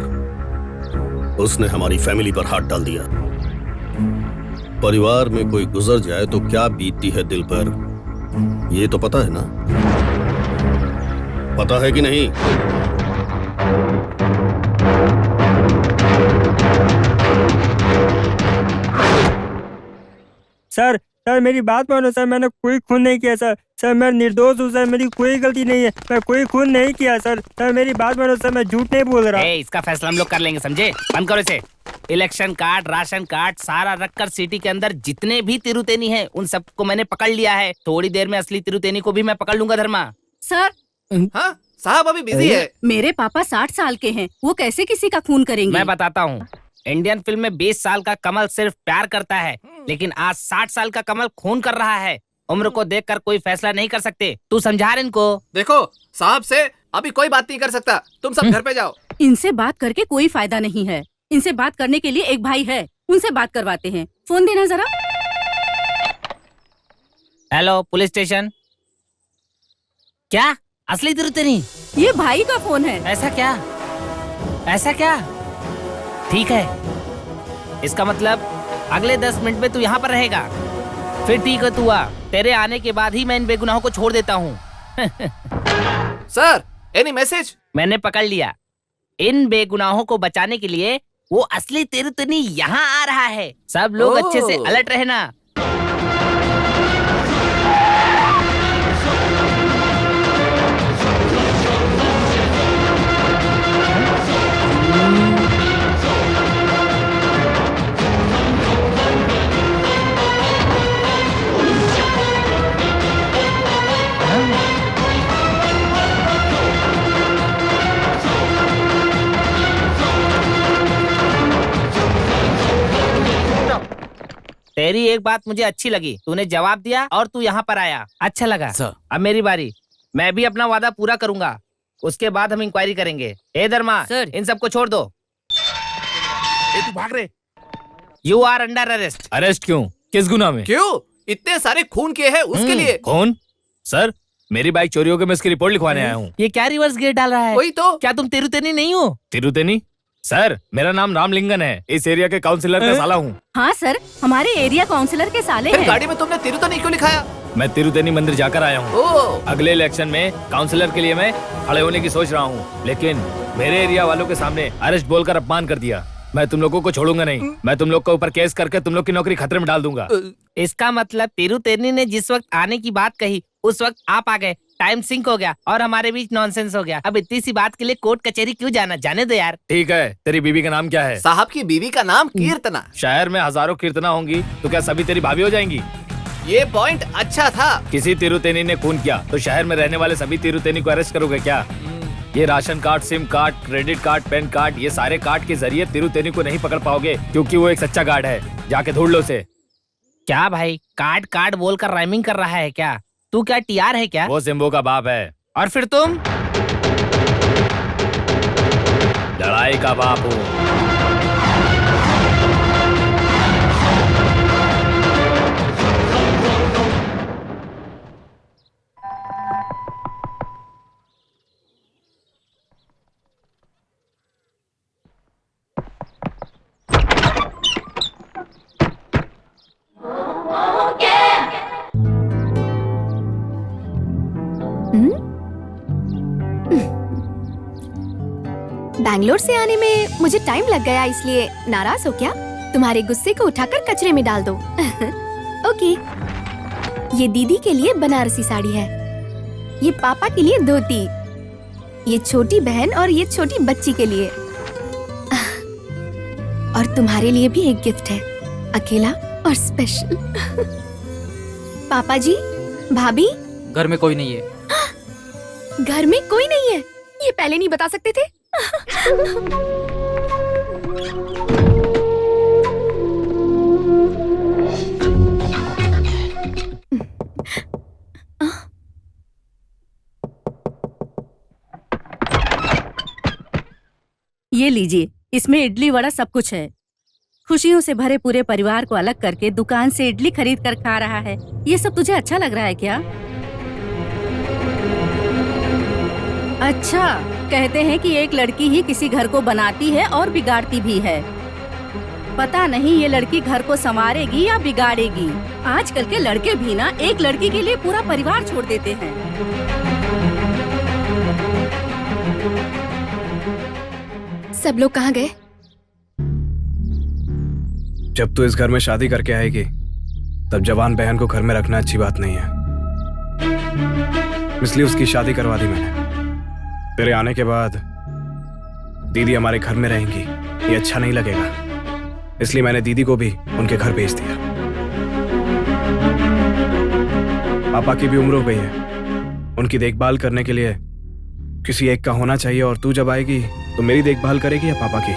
उसने हमारी फैमिली पर हाथ डाल दिया। परिवार में कोई गुजर जाए तो क्या बीतती है दिल पर, ये तो पता है ना? पता है कि नहीं? सर मेरी बात मानो सर, मैंने कोई खून नहीं किया सर। मैं निर्दोष हूँ सर, मेरी कोई गलती नहीं है। मैं कोई खून नहीं किया सर। मेरी बात मानो सर, मैं झूठ नहीं बोल रहा। इसका फैसला हम लोग कर लेंगे, समझे? बंद करो इसे। इलेक्शन कार्ड, राशन कार्ड सारा रखकर सिटी के अंदर जितने भी तिरुतेनी हैं, उन सबको मैंने पकड़ लिया है। थोड़ी देर में असली तिरुतेनी को भी मैं पकड़ लूंगा। धर्मा सर। हाँ, साहब अभी बिजी है। मेरे पापा 60 साल के हैं, वो कैसे किसी का खून करेंगे? मैं बताता हूँ। इंडियन फिल्म में 20 साल का कमल सिर्फ प्यार करता है, लेकिन आज 60 साल का कमल खून कर रहा है। उम्र को देखकर कोई फैसला नहीं कर सकते। तू समझा रहे इनको। देखो, साहब से अभी कोई बात नहीं कर सकता। तुम सब घर पे जाओ। इनसे बात करके कोई फायदा नहीं है। इनसे बात करने के लिए एक भाई है, उनसे बात करवाते हैं। फोन देना जरा। Hello, police station. क्या असली तिरुतेनी? ये भाई का फोन है। ऐसा क्या? ऐसा क्या? ठीक है, इसका मतलब अगले 10 मिनट में तू यहाँ पर रहेगा। फिर ठीक है, तू आ। तेरे आने के बाद ही मैं इन बेगुनाहों को छोड़ देता हूँ। Sir, any message? मैंने पकड़ लिया। इन बेगुनाहों को बचाने के लिए वो असली तिरुतनी यहाँ आ रहा है। सब लोग अच्छे से अलर्ट रहना। तेरी एक बात मुझे अच्छी लगी, तूने जवाब दिया और तू यहाँ पर आया, अच्छा लगा। अब मेरी बारी, मैं भी अपना वादा पूरा करूंगा, उसके बाद हम इंक्वायरी करेंगे। ए धर्मा, इन सबको छोड़ दो। तू भाग रहे? You are under arrest. Arrest क्यों? किस गुनाह में? क्यों? इतने सारे खून किए हैं उसके लिए। कौन? सर, मेरी बाइक चोरी हो गई, मैं इसकी रिपोर्ट लिखवाने आया हूँ। ये क्या रिवर्स गियर डाल रहा है? वही तो। क्या तुम तिरुतेनी नहीं हो? तिरुतेनी? सर, मेरा नाम रामलिंगन है, इस एरिया के काउंसिलर का साला हूँ। हाँ सर, हमारे एरिया काउंसिलर के साले फिर हैं। गाड़ी में तुमने तिरुतनी क्यों लिखाया? मैं तिरुतेनी मंदिर जाकर आया हूँ। अगले इलेक्शन में काउंसिलर के लिए मैं खड़े होने की सोच रहा हूँ, लेकिन मेरे एरिया वालों के सामने अरेस्ट बोलकर अपमान कर दिया। मैं तुम लोगों को छोड़ूंगा नहीं, मैं तुम लोग के ऊपर केस करके तुम लोग की नौकरी खतरे में डाल दूंगा। इसका मतलब तिरुतेनी ने जिस वक्त आने की बात कही उस वक्त आप आ गए, टाइम सिंक हो गया और हमारे बीच नॉनसेंस हो गया। अब इतनी सी बात के लिए कोर्ट कचहरी क्यों जाना, जाने दो यार। ठीक है, तेरी बीवी का नाम क्या है? साहब की बीवी का नाम कीर्तना। शहर में हजारों कीर्तना होंगी, तो क्या सभी तेरी भाभी हो जाएंगी? ये पॉइंट अच्छा था। किसी तिरुतेनी ने खून किया तो शहर में रहने वाले सभी तिरुतेनी को अरेस्ट करोगे क्या? ये ration card, SIM card, credit card, pan card, ये सारे कार्ड के जरिए तिरुतेनी को नहीं पकड़ पाओगे, क्योंकि वो एक सच्चा गार्ड है। जाके ढूंढ लो उसे। क्या भाई, कार्ड कार्ड बोलकर राइमिंग कर रहा है क्या? तू क्या टीआर है क्या? वो सिम्बो का बाप है। और फिर तुम? लड़ाई का बाप हूँ। बैंगलोर से आने में मुझे टाइम लग गया, इसलिए नाराज हो क्या? तुम्हारे गुस्से को उठाकर कचरे में डाल दो। ओके। ये दीदी के लिए बनारसी साड़ी है, ये पापा के लिए धोती, ये छोटी बहन और ये छोटी बच्ची के लिए, और तुम्हारे लिए भी एक गिफ्ट है, अकेला और स्पेशल। पापा जी, भाभी, घर में कोई नहीं है। घर में कोई नहीं है? ये पहले नहीं बता सकते थे? ये लीजिए, इसमें इडली वड़ा सब कुछ है। खुशियों से भरे पूरे परिवार को अलग करके दुकान से इडली खरीद कर खा रहा है। ये सब तुझे अच्छा लग रहा है क्या? अच्छा, कहते हैं कि एक लड़की ही किसी घर को बनाती है और बिगाड़ती भी है। पता नहीं ये लड़की घर को संवारेगी या बिगाड़ेगी। आजकल के लड़के भी ना एक लड़की के लिए पूरा परिवार छोड़ देते हैं। सब लोग कहाँ गए? जब तू इस घर में शादी करके आएगी तब जवान बहन को घर में रखना अच्छी बात नहीं है, इसलिए उसकी शादी करवा दी मैंने। तेरे आने के बाद दीदी हमारे घर में रहेंगी, ये अच्छा नहीं लगेगा, इसलिए मैंने दीदी को भी उनके घर भेज दिया। पापा की भी उम्र हो गई है, उनकी देखभाल करने के लिए किसी एक का होना चाहिए, और तू जब आएगी तो मेरी देखभाल करेगी या पापा की?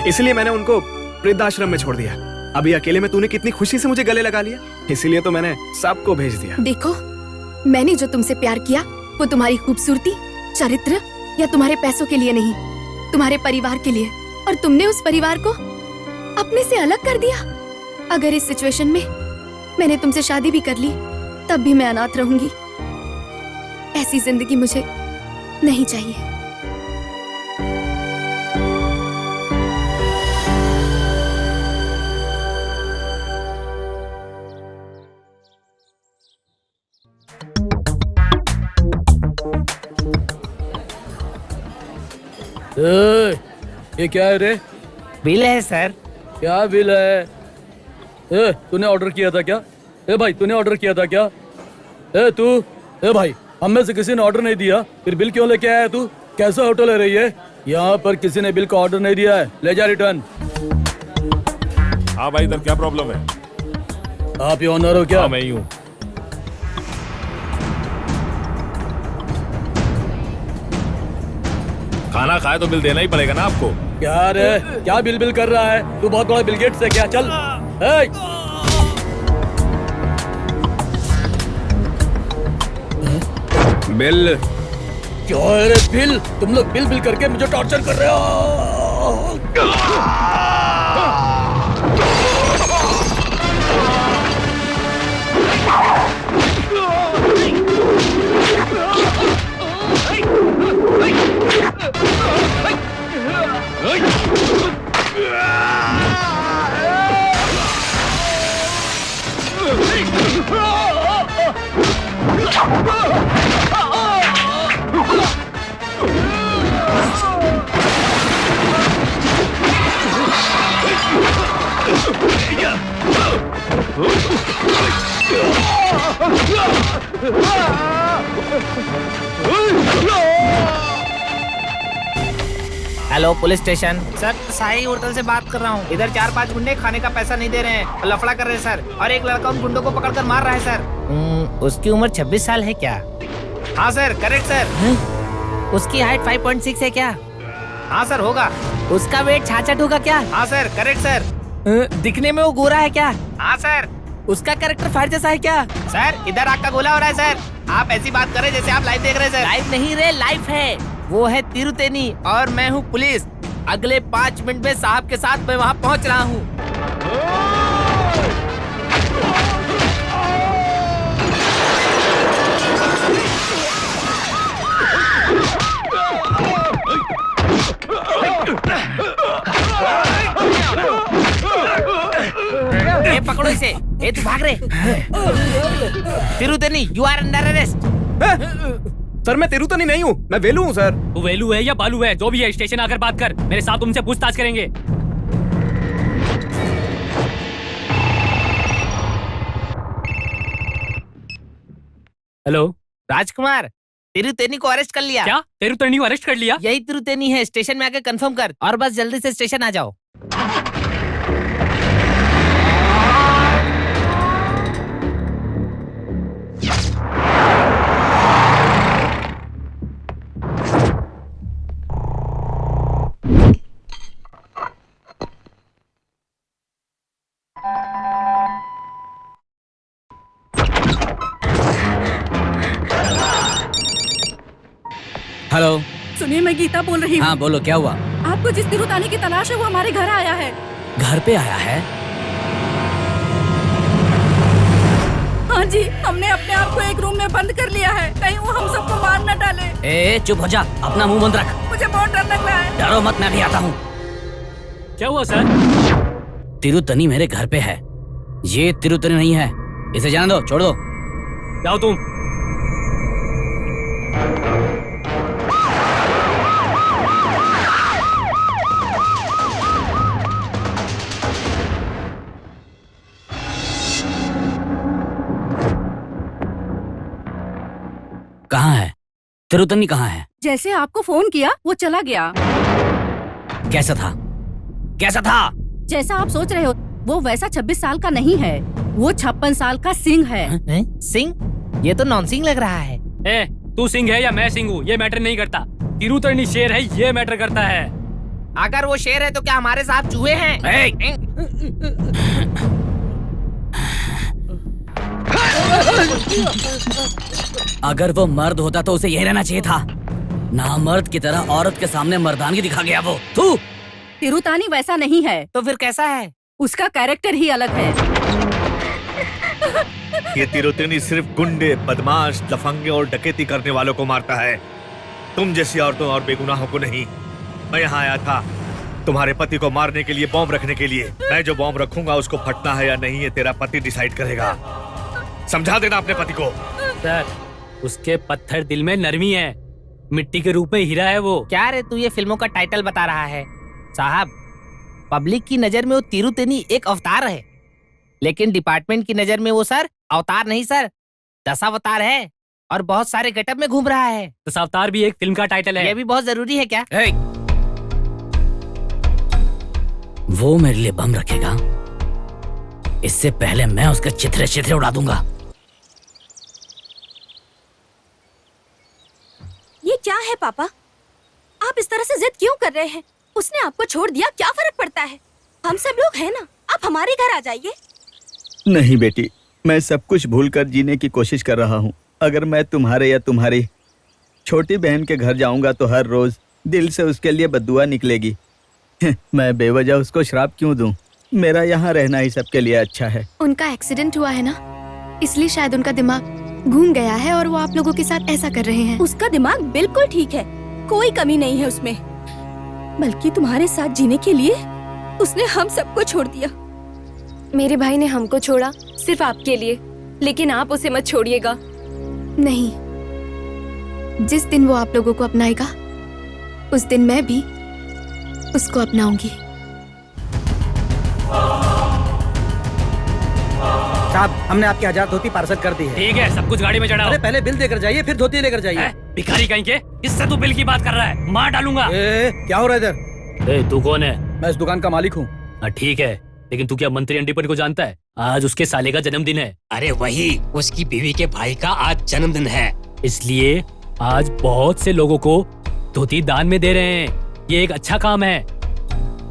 इसलिए मैंने उनको वृद्धाश्रम में छोड़ दिया। अभी अकेले में तूने कितनी खुशी से मुझे गले लगा लिया, इसीलिए तो मैंने सबको भेज दिया। देखो, मैंने जो तुमसे प्यार किया वो तुम्हारी खूबसूरती, चरित्र या तुम्हारे पैसों के लिए नहीं, तुम्हारे परिवार के लिए, और तुमने उस परिवार को अपने से अलग कर दिया। अगर इस सिचुएशन में मैंने तुमसे शादी भी कर ली तब भी मैं अनाथ रहूंगी। ऐसी जिंदगी मुझे नहीं चाहिए। ये क्या है रे? बिल है सर। क्या बिल है? तूने ऑर्डर किया था क्या? भाई तूने ऑर्डर किया था क्या? तू भाई, हम में से किसी ने ऑर्डर नहीं दिया, फिर बिल क्यों लेके आया तू? कैसा होटल है रही है? यहाँ पर किसी ने बिल का ऑर्डर नहीं दिया है, ले जा रिटर्न। हाँ भाई, इधर क्या प्रॉब्लम है? आप ही ऑनर हो क्या? हाँ, मैं ही हूँ। खाना खाए तो बिल देना ही पड़ेगा ना आपको। क्या रे, क्या बिल बिल कर रहा है? तू बहुत बड़ा बिल गेट्स है क्या? चल। बिल क्या है रे बिल? तुम लोग बिल बिल करके मुझे टॉर्चर कर रहे हो। Hello police station. Sir Sai hotel से बात कर रहा हूँ। इधर 4-5 गुंडे खाने का पैसा नहीं दे रहे हैं और लफड़ा कर रहे हैं सर, और एक लड़का उन गुंडों को पकड़कर मार रहा है सर। उसकी उम्र 26 साल है क्या? हाँ सर, करेक्ट सर। उसकी हाइट 5.6 है क्या? हाँ सर, होगा। उसका वेट 66 होगा क्या? हाँ सर, करेक्ट सर। दिखने में वो गोरा है क्या? हाँ सर। उसका कैरेक्टर फायर जैसा है क्या? सर इधर आग का गोला हो रहा है सर। आप ऐसी बात कर रहे जैसे आप लाइव देख रहे हैं सर। लाइव नहीं रे, लाइफ है। वो है तिरुतेनी और मैं हूँ पुलिस। अगले 5 मिनट में साहब के साथ मैं वहाँ पहुँच रहा हूँ। ए, पकड़ो इसे। ए, तू भाग रहे। Tiruttani, you are under arrest. Sir मैं तिरुतनी नहीं हूँ, मैं वेलू हूँ सर। वो वेलू है या बालू है, जो भी है, स्टेशन आकर बात कर। मेरे साथ तुमसे पूछताछ करेंगे। हेलो राजकुमार, तिरुतेनी को अरेस्ट कर लिया। क्या? तिरुतेनी को अरेस्ट कर लिया? यही तिरुतेनी है, स्टेशन में आके कंफर्म कर और बस जल्दी से स्टेशन आ जाओ। हेलो, सुनिए, मैं गीता बोल रही हूँ। हाँ बोलो, क्या हुआ? आपको जिस तिरुतानी की तलाश है वो हमारे घर आया है। घर पे आया है? हाँ जी, हमने अपने आप को एक रूम में बंद कर लिया है, कहीं वो हम सबको मार न डाले। ए चुप हो जा, अपना मुंह बंद रख। मुझे बहुत डर लग रहा है। डरो मत, मैं भी आता हूँ। क्या हुआ सर? तिरुतनी मेरे घर पे है। ये तिरुतनी नहीं है, इसे जाने दो, छोड़ दो। जाओ तुम। कहाँ है तिरुतनी? कहाँ है? जैसे आपको फोन किया वो चला गया। कैसा था? कैसा था? जैसा आप सोच रहे हो वो वैसा 26 साल का नहीं है, वो 56 साल का सिंह है। सिंह? ये तो नॉन सिंह लग रहा है। ए, तू सिंह है या मैं सिंह हूँ, ये मैटर नहीं करता। तिरुतनी शेर है, ये मैटर करता है। अगर वो शेर है तो क्या हमारे साथ चूहे हैं? अगर वो मर्द होता तो उसे यही रहना चाहिए था। ना मर्द की तरह औरत के सामने मर्दानगी दिखा गया वो। तू तिरुतानी वैसा नहीं है। तो फिर कैसा है? उसका कैरेक्टर ही अलग है। ये तिरुतनी सिर्फ गुंडे, बदमाश, लफंगे और डकैती करने वालों को मारता है, तुम जैसी औरतों और बेगुनाहों को नहीं। मैं यहाँ आया था तुम्हारे पति को मारने के लिए, बॉम्ब रखने के लिए। मैं जो बॉम्ब रखूंगा उसको फटना है या नहीं ये तेरा पति डिसाइड करेगा। समझा देना अपने पति को। सर, उसके पत्थर दिल में नरमी है, मिट्टी के रूप में हीरा है वो। क्या रे, तू ये फिल्मों का टाइटल बता रहा है? साहब, पब्लिक की नजर में वो तिरुतेनी एक अवतार है, लेकिन डिपार्टमेंट की नजर में वो सर अवतार नहीं सर, दशावतार है और बहुत सारे गेटअप में घूम रहा है। दशावतार भी एक फिल्म का टाइटल है। ये भी बहुत जरूरी है क्या? वो मेरे लिए बम रखेगा, इससे पहले मैं उसका चिथरे चिथरे उड़ा दूंगा। ये क्या है पापा? आप इस तरह से जिद क्यों कर रहे हैं? उसने आपको छोड़ दिया, क्या फर्क पड़ता है? हम सब लोग हैं ना, आप हमारे घर आ जाइए। नहीं बेटी, मैं सब कुछ भूलकर जीने की कोशिश कर रहा हूँ। अगर मैं तुम्हारे या तुम्हारी छोटी बहन के घर जाऊंगा तो हर रोज दिल से उसके लिए बद्दुआ निकलेगी। मैं बेवजह उसको श्राप क्यों दूं? मेरा यहाँ रहना ही सबके लिए अच्छा है। उनका एक्सीडेंट हुआ है ना, इसलिए शायद उनका दिमाग घूम गया है और वो आप लोगों के साथ ऐसा कर रहे हैं। उसका दिमाग बिल्कुल ठीक है, कोई कमी नहीं है उसमें। बल्कि तुम्हारे साथ जीने के लिए उसने हम सबको छोड़ दिया। मेरे भाई ने हमको छोड़ा सिर्फ आपके लिए, लेकिन आप उसे मत छोड़िएगा। नहीं, जिस दिन वो आप लोगों को अपनाएगा उस दिन मैं भी उसको अपनाऊंगी। साहब, हमने आपकी 1000 धोती पार्सल कर दी है। ठीक है, सब कुछ गाड़ी में चढ़ाओ। अरे पहले बिल देकर जाइए, फिर धोती लेकर जाइए। भिखारी कहीं के, इससे तू बिल की बात कर रहा है, मार डालूंगा। क्या हो रहा है इधर? तू कौन है? मैं इस दुकान का मालिक हूँ। ठीक है, लेकिन तू क्या मंत्री अंडीपन को जानता है? आज उसके साले का जन्मदिन है। अरे वही, उसकी बीवी के भाई का आज जन्मदिन है, इसलिए आज बहुत से लोगों को धोती दान में दे रहे हैं। ये एक अच्छा काम है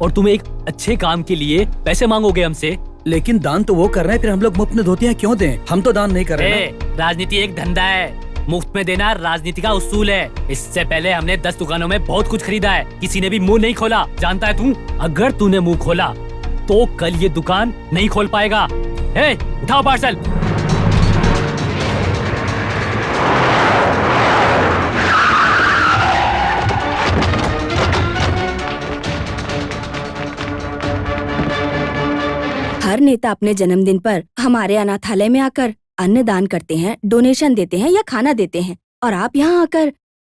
और तुम एक अच्छे काम के लिए पैसे मांगोगे हमसे। लेकिन दान तो वो कर रहे हैं, फिर हम लोग मुफ्त में धोतियाँ क्यों दें? हम तो दान नहीं कर रहे हैं। राजनीति एक धंधा है, मुफ्त में देना राजनीति का उसूल है। इससे पहले हमने 10 दुकानों में बहुत कुछ खरीदा है, किसी ने भी मुंह नहीं खोला। जानता है तू, अगर तूने मुंह खोला तो कल ये दुकान नहीं खोल पाएगा। उठाओ पार्सल। हर नेता अपने जन्मदिन पर हमारे अनाथालय में आकर अन्न दान करते हैं, डोनेशन देते हैं या खाना देते हैं, और आप यहाँ आकर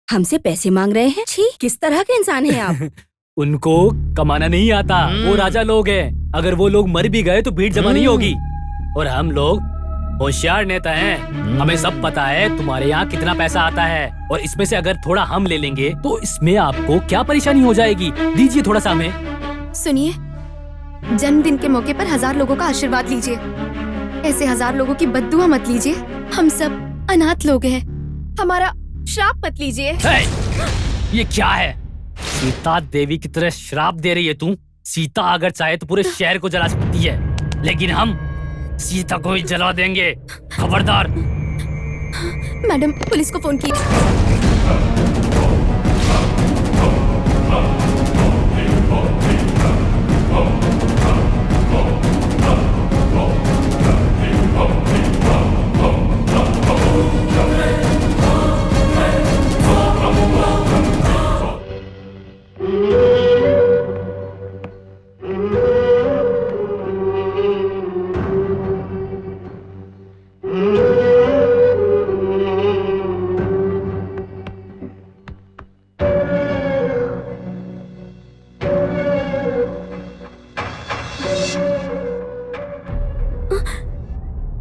हमसे पैसे मांग रहे हैं। छी, किस तरह के इंसान हैं आप? उनको कमाना नहीं आता, वो राजा लोग हैं। अगर वो लोग मर भी गए तो भीड़ जमा नहीं होगी। और हम लोग होशियार नेता हैं, हमें सब पता है तुम्हारे यहाँ कितना पैसा आता है, और इसमें से अगर थोड़ा हम ले लेंगे तो इसमें आपको क्या परेशानी हो जाएगी? दीजिए थोड़ा सा हमें। सुनिए, जन्मदिन के मौके पर 1000 लोगों का आशीर्वाद लीजिए, ऐसे 1000 लोगों की बद्दुआ मत लीजिए। हम सब अनाथ लोग हैं, हमारा श्राप मत लीजिए। ये क्या है? सीता देवी की तरह श्राप दे रही है तू? सीता अगर चाहे तो पूरे शहर को जला सकती है, लेकिन हम सीता को ही जला देंगे। खबरदार। मैडम, पुलिस को फोन कीजिए।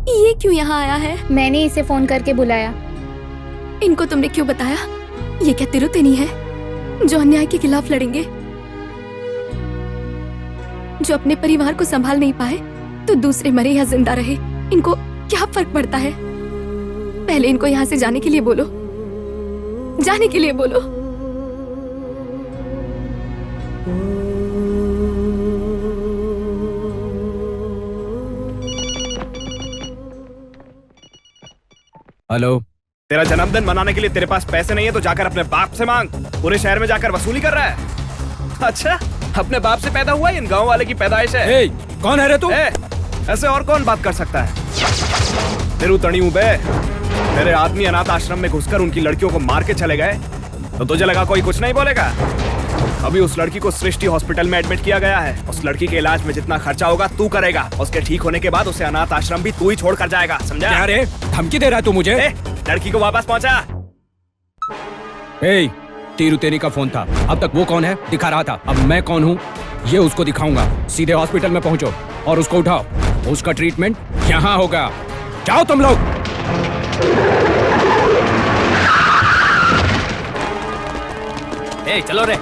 ये क्यों यहाँ आया है? मैंने इसे फोन करके बुलाया। इनको तुमने क्यों बताया? ये क्या तिरुतेनी है जो अन्याय के खिलाफ लड़ेंगे, जो अपने परिवार को संभाल नहीं पाए तो दूसरे मरे या जिंदा रहे, इनको क्या फर्क पड़ता है? पहले इनको यहाँ से जाने के लिए बोलो, जाने के लिए बोलो। हेलो, तेरा जन्मदिन मनाने के लिए तेरे पास पैसे नहीं है तो जाकर अपने बाप से मांग। पूरे शहर में जाकर वसूली कर रहा है। अच्छा, अपने बाप से पैदा हुआ, इन गांव वाले की पैदाइश है। कौन है रे तू? ऐसे और कौन बात कर सकता है? तेरू तणी हूं बे। तेरे आदमी अनाथ आश्रम में घुसकर उनकी लड़कियों को मार के चले गए तो तुझे लगा कोई कुछ नहीं बोलेगा? अभी उस लड़की को सृष्टि हॉस्पिटल में एडमिट किया गया है। उस लड़की के इलाज में जितना खर्चा होगा तू करेगा। उसके ठीक होने के बाद उसे अनाथ आश्रम भी तू ही छोड़ कर जाएगा, समझा? क्या रे, धमकी दे रहा है तू मुझे? लड़की को वापस पहुंचा। तिरुतेनी का फोन था, अब तक वो कौन है दिखा रहा था, अब मैं कौन हूँ ये उसको दिखाऊंगा। सीधे हॉस्पिटल में पहुंचो और उसको उठाओ, उसका ट्रीटमेंट यहाँ होगा। जाओ तुम लोग। चलो रे।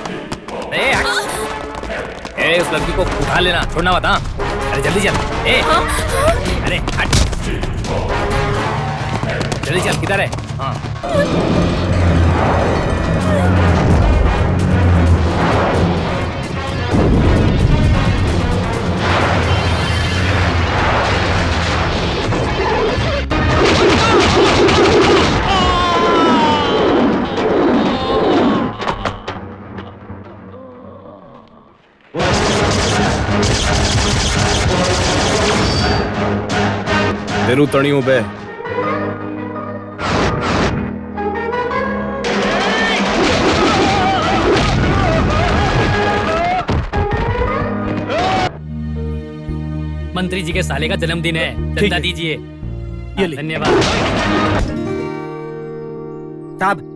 उस लड़की को उठा लेना, छोड़ना मत। अरे जल्दी चल। अरे हट, जल्दी चल। किधर है? तिरुतणी बे मंत्री जी के साले का जन्मदिन है, चंदा दीजिए। धन्यवाद साहब।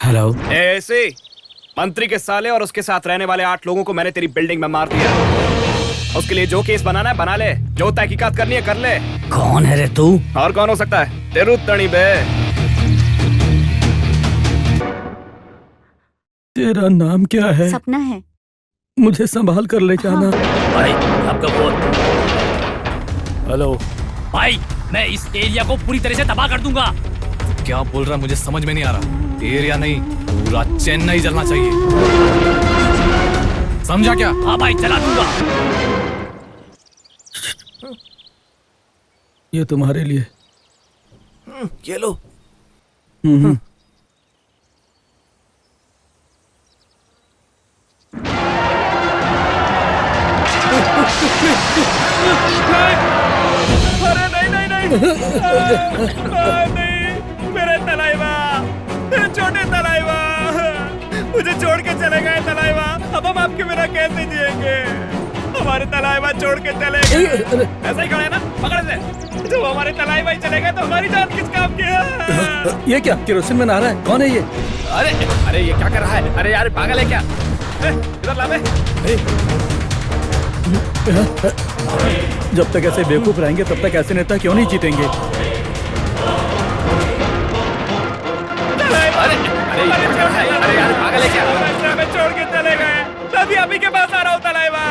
हेलो। ऐसे मंत्री के साले और उसके साथ रहने वाले 8 लोगों को मैंने तेरी बिल्डिंग में मार दिया। उसके लिए जो केस बनाना है बना ले, जो तहकीकात करनी है कर ले। कौन है रे तू? और कौन हो सकता है? तिरुतणी बे। तेरा नाम क्या है? सपना है। मुझे संभाल कर ले जाना। भाई आपका फोन। हेलो भाई, मैं इस एरिया को पूरी तरह से तबाह कर दूंगा। क्या बोल रहा मुझे समझ में नहीं आ रहा। एरिया नहीं, पूरा चेन्नई जलना चाहिए, समझा क्या? हाँ भाई, जला दूंगा। ये तुम्हारे लिए। ये लो। अरे नहीं नहीं नहीं, नहीं मेरे तलाइवा, छोटे तलाइवा, मुझे छोड़ के चले गए तलाइवा। अब हम आपके बिना कैसे जिएंगे? हमारे तलाइवा छोड़ के चले गए। ऐसा ही खड़े ना, पकड़ से। जब हमारे तलाइवा ही चले गए तो हमारी जान किस काम की है? ये क्या केरोसिन में नहा रहा है? कौन है ये? अरे अरे ये क्या कर रहा है? अरे यार पागल है क्या? इधर ला बे। जब तक ऐसे बेवकूफ रहेंगे तब तक ऐसे नेता क्यों नहीं जीतेंगे? अरे यार पागल है क्या? हमें छोड़ के चले गए, तभी अभी के पास आ रहा हूँ तलाइवा।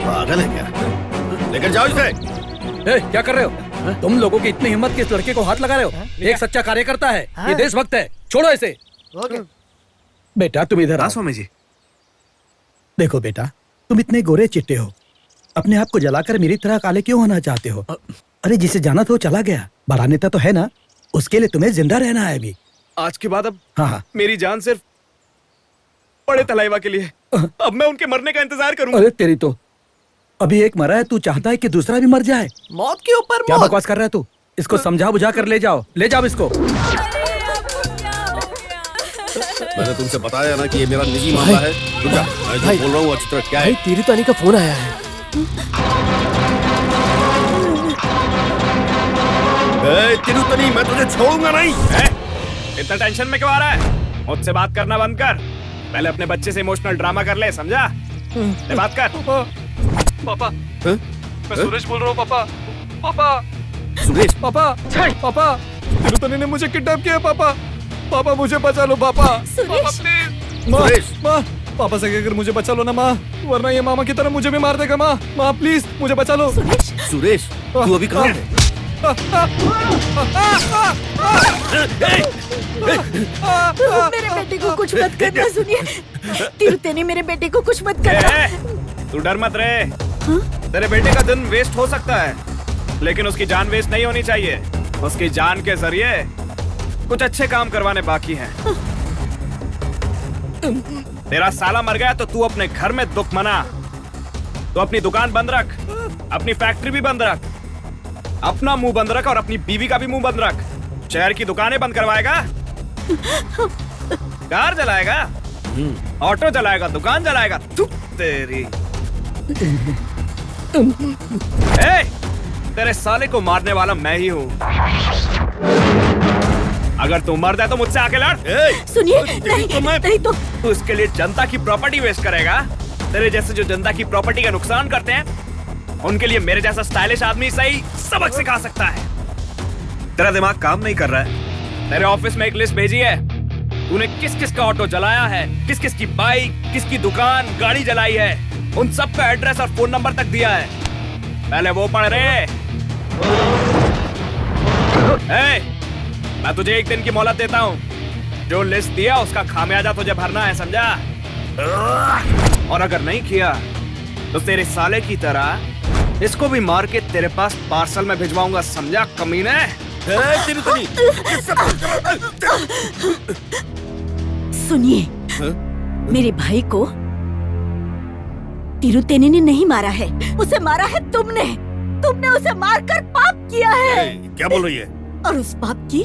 पागल है क्या? लेकर जाओ इसे। क्या कर रहे हो? तुम लोगों की इतनी हिम्मत कि इस लड़के को हाथ लगा रहे हो? एक सच्चा कार्यकर्ता है, ये देशभक्त है, छोड़ो इसे। बेटा तुम इधर आओ। स्वामी जी। देखो बेटा, तुम इतने गोरे चिट्टे हो, अपने आप को जलाकर मेरी तरह काले क्यों होना चाहते हो? अरे जिसे जाना था वो चला गया, बड़ा नेता तो है ना, उसके लिए तुम्हें जिंदा रहना है अभी। आज के बाद अब हाँ मेरी जान सिर्फ बड़े तलाइवा के लिए। अब मैं उनके मरने का इंतजार करूंगा। अरे तेरी तो, अभी एक मरा है, तू चाहता है कि दूसरा भी मर जाए? मौत के ऊपर क्या बकवास कर रहा है तू? इसको समझा बुझा कर ले जाओ, ले जाओ इसको। मैंने तुमसे बताया ना कि ये मेरा निजी मामला है। रुक जा, मैं जो बोल रहा हूँ अच्छी तरह क्या है? तिरुतणी का फोन आया है। तिरुतणी, मैं तुझे छोड़ूंगा नहीं। इतना टेंशन में क्यों आ रहा है? मुझसे बात करना बंद कर, पहले अपने बच्चे से इमोशनल ड्रामा कर ले, समझा? ले बात कर। पापा, मैं सुरेश बोल रहा हूँ। पापा, पापा, सुरेश, पापा, पापा, तिरुतणी ने मुझे किडनैप किया। पापा, पापा मुझे बचा लो पापा। सुरेश, सुरेश, माँ, पापा से कहकर मुझे बचा लो ना माँ, वरना ये मामा की तरह मुझे भी मार देगा। माँ, माँ प्लीज मुझे बचा लो। सुरेश, तू अभी कहाँ है? मेरे बेटे को कुछ मत करना। सुनिए तिरुतणी, मेरे बेटे को कुछ मत करना। तू डर मत रे। तेरे बेटे का दिन वेस्ट हो सकता है, लेकिन उसकी जान वेस्ट नहीं होनी चाहिए। उसकी जान के जरिए कुछ अच्छे काम करवाने बाकी हैं। तेरा साला मर गया तो तू अपने घर में दुख मना। तो अपनी दुकान बंद रख, अपनी फैक्ट्री भी बंद रख, अपना मुंह बंद रख और अपनी बीवी का भी मुंह बंद रख। शहर की दुकानें बंद करवाएगा, कार जलाएगा, ऑटो जलाएगा, दुकान जलाएगा। थू, तेरी तेरे साले को मारने वाला मैं ही हूँ। अगर तू मर जाए तो मुझसे आके लड़। सुनिए, नहीं तो तू इसके लिए जनता की प्रॉपर्टी वेस्ट करेगा। तेरे जैसे जो जनता की प्रॉपर्टी का नुकसान करते हैं, उनके लिए मेरे जैसा स्टाइलिश आदमी सही सबक सिखा सकता है। तेरा दिमाग काम नहीं कर रहा है। तेरे ऑफिस में एक लिस्ट भेजी है। तूने किस किस का ऑटो जलाया है, किस किस की बाइक, किसकी दुकान, गाड़ी जलाई है, उन सब का एड्रेस और फोन नंबर तक दिया है। पहले वो पढ़ रहे। मैं तुझे 1 दिन की मोहलत देता हूँ। जो लिस्ट दिया उसका खामियाजा तुझे भरना है, समझा? और अगर नहीं किया तो तेरे साले की तरह इसको भी मार के तेरे पास पार्सल में भिजवाऊंगा, समझा कमीने? सुनिए, मेरे भाई को तिरुतेनी ने नहीं मारा है, उसे मारा है तुमने। तुमने उसे मारकर पाप किया है। क्या बोल रही है? और उस पाप की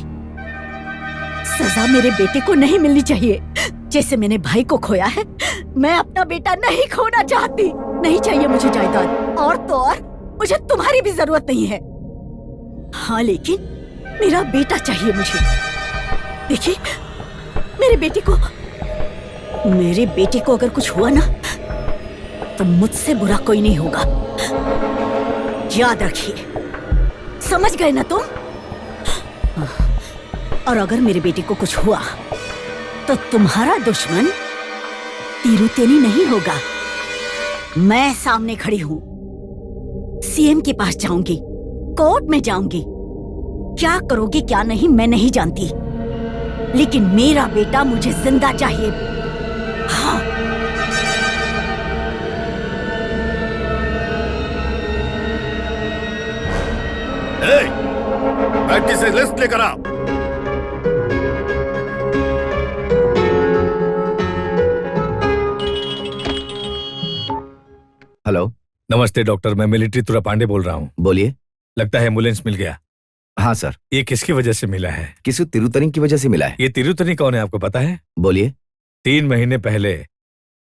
सजा मेरे बेटे को नहीं मिलनी चाहिए। जैसे मैंने भाई को खोया है, मैं अपना बेटा नहीं खोना चाहती। नहीं चाहिए मुझे जायदाद, और तो और मुझे तुम्हारी भी जरूरत नहीं है। हाँ, लेकिन मेरा बेटा चाहिए मुझे। देखिए, मेरे बेटे को अगर कुछ हुआ ना, तो मुझसे बुरा कोई नहीं होगा। याद रखिए, समझ गए ना तुम? और अगर मेरे बेटे को कुछ हुआ तो तुम्हारा दुश्मन तिरुतेनी नहीं होगा। मैं सामने खड़ी हूँ, सीएम के पास जाऊंगी, कोर्ट में जाऊंगी। क्या करोगे क्या नहीं मैं नहीं जानती, लेकिन मेरा बेटा मुझे जिंदा चाहिए। हाँ। बैठ से लिस्ट लेकर आ। हेलो, नमस्ते डॉक्टर, मैं मिलिट्री तुरा पांडे बोल रहा हूँ। बोलिए। लगता है एम्बुलेंस मिल गया। हाँ सर। ये किसकी वजह से मिला है? किसी तिरुतनी की वजह से मिला है। ये तिरुतनी कौन है आपको पता है? बोलिए। 3 महीने पहले